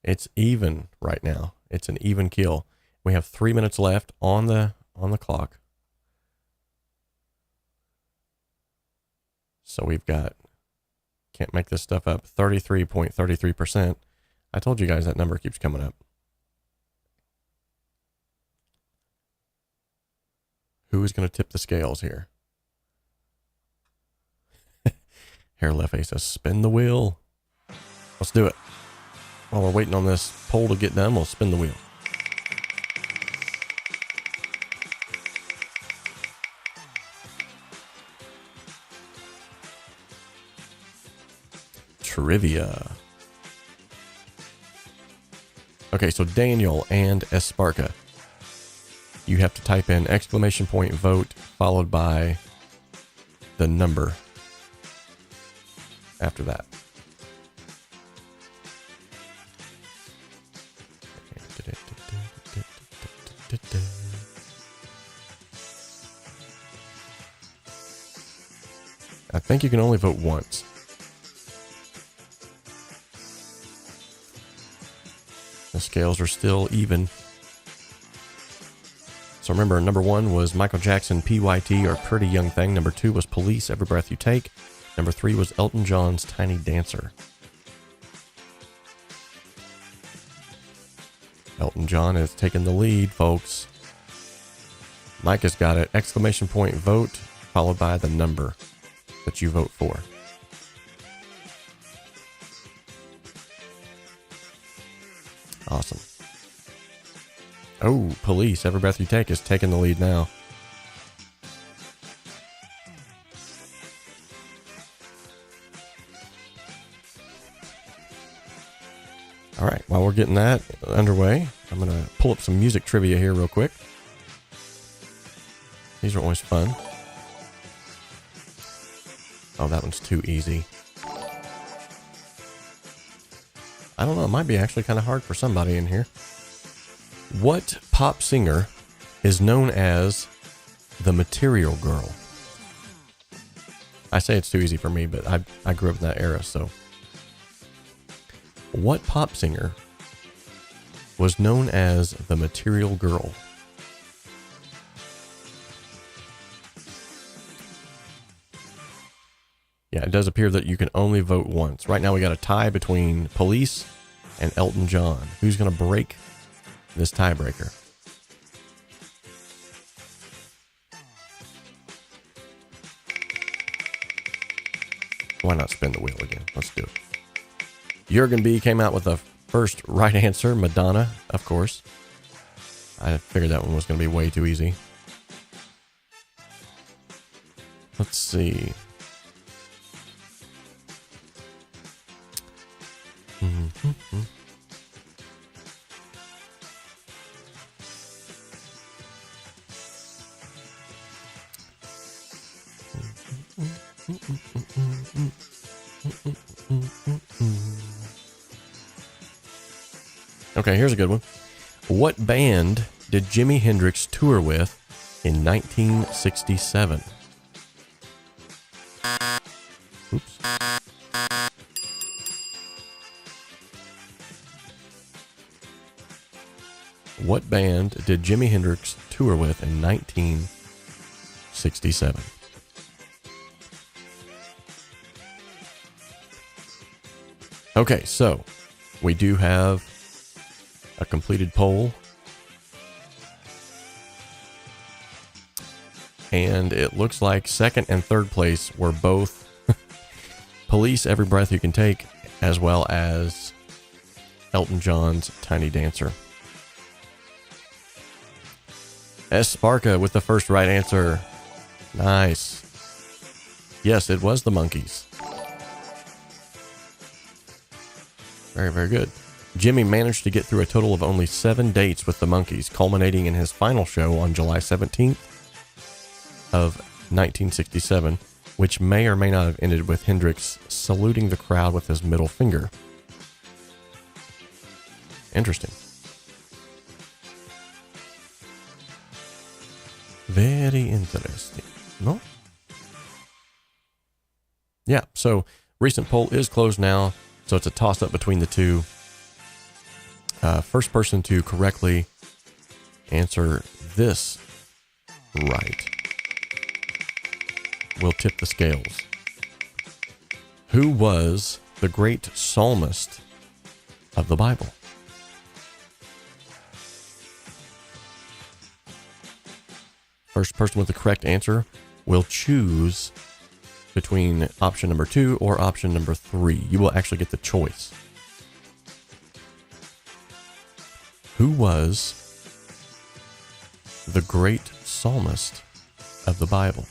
It's even right now. It's an even kill. We have 3 minutes left on the clock. So we've got, can't make this stuff up, 33.33%. I told you guys that number keeps coming up. Who is going to tip the scales here? 𝗪𝗏 says, spin the wheel. Let's do it. While we're waiting on this poll to get done, we'll spin the wheel. Trivia. Okay, so Daniel and 𝗧𝗵𝗲. You have to type in exclamation point vote followed by the number after that. I think you can only vote once. The scales are still even. So remember, number 1 was Michael Jackson, PYT, or Pretty Young Thing. Number 2 was Police, Every Breath You Take. Number 3 was Elton John's Tiny Dancer. Elton John has taken the lead, folks. Mike has got it. ! Vote followed by the number that you vote for. Awesome. Oh, Police, Every Breath You Take is taking the lead now. All right, while we're getting that underway, I'm going to pull up some music trivia here real quick. These are always fun. Oh, that one's too easy. I don't know, it might be actually kind of hard for somebody in here. What pop singer is known as the Material Girl? I say it's too easy for me, but I grew up in that era, so. What pop singer was known as the Material Girl? Yeah, it does appear that you can only vote once. Right now we got a tie between Police and Elton John. Who's going to break this tiebreaker? Why not spin the wheel again? Let's do it. 𝗫𝗏 came out with the first right answer. Madonna, of course. I figured that one was going to be way too easy. Let's see. Okay, here's a good one. What band did Jimi Hendrix tour with in 1967? Oops. What band did Jimi Hendrix tour with in 1967? Okay, so we do have a completed poll. And it looks like second and third place were both Police, Every Breath You Can Take, as well as Elton John's Tiny Dancer. 𝗧𝗵𝗲 with the first right answer. Nice. Yes, it was the Monkees. Very, very good. Jimmy managed to get through a total of only 7 dates with the Monkees, culminating in his final show on July 17th of 1967, which may or may not have ended with Hendrix saluting the crowd with his middle finger. Interesting. Very interesting. No? Yeah, so recent poll is closed now, so it's a toss-up between the two. First person to correctly answer this right will tip the scales. Who was the great psalmist of the Bible? First person with the correct answer will choose between option number 2 or option number 3. You will actually get the choice. Who was the great psalmist of the Bible?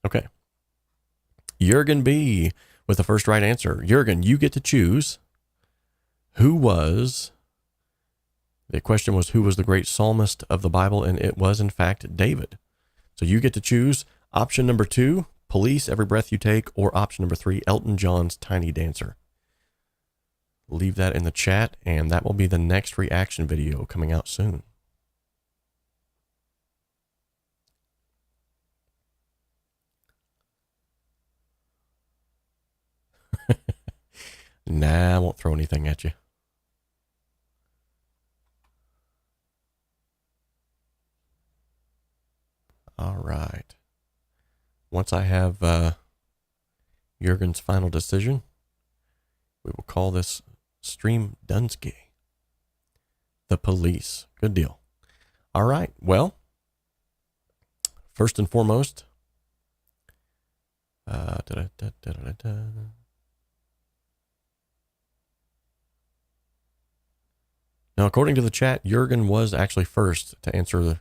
Okay. 𝗫𝗏 with the first right answer. 𝗫𝗏, you get to choose. Who was... The question was, who was the great psalmist of the Bible? And it was, in fact, David. So you get to choose option number 2, Police, Every Breath You Take, or option number 3, Elton John's Tiny Dancer. Leave that in the chat, and that will be the next reaction video coming out soon. Nah, I won't throw anything at you. All right. once I have Jürgen's final decision, we will call this stream 𝗪𝗀𝗃. The police. Good deal. All right. Well, first and foremost, now, according to the chat, Jürgen was actually first to answer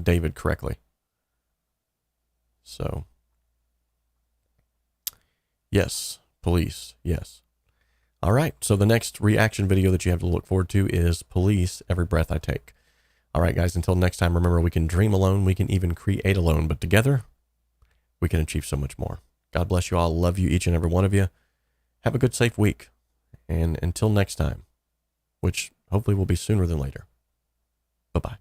David correctly. So, yes, police, yes. All right, so the next reaction video that you have to look forward to is Police, Every Breath I Take. All right, guys, until next time, remember, we can dream alone, we can even create alone, but together, we can achieve so much more. God bless you all. Love you, each and every one of you. Have a good, safe week. And until next time, which hopefully will be sooner than later. Bye-bye.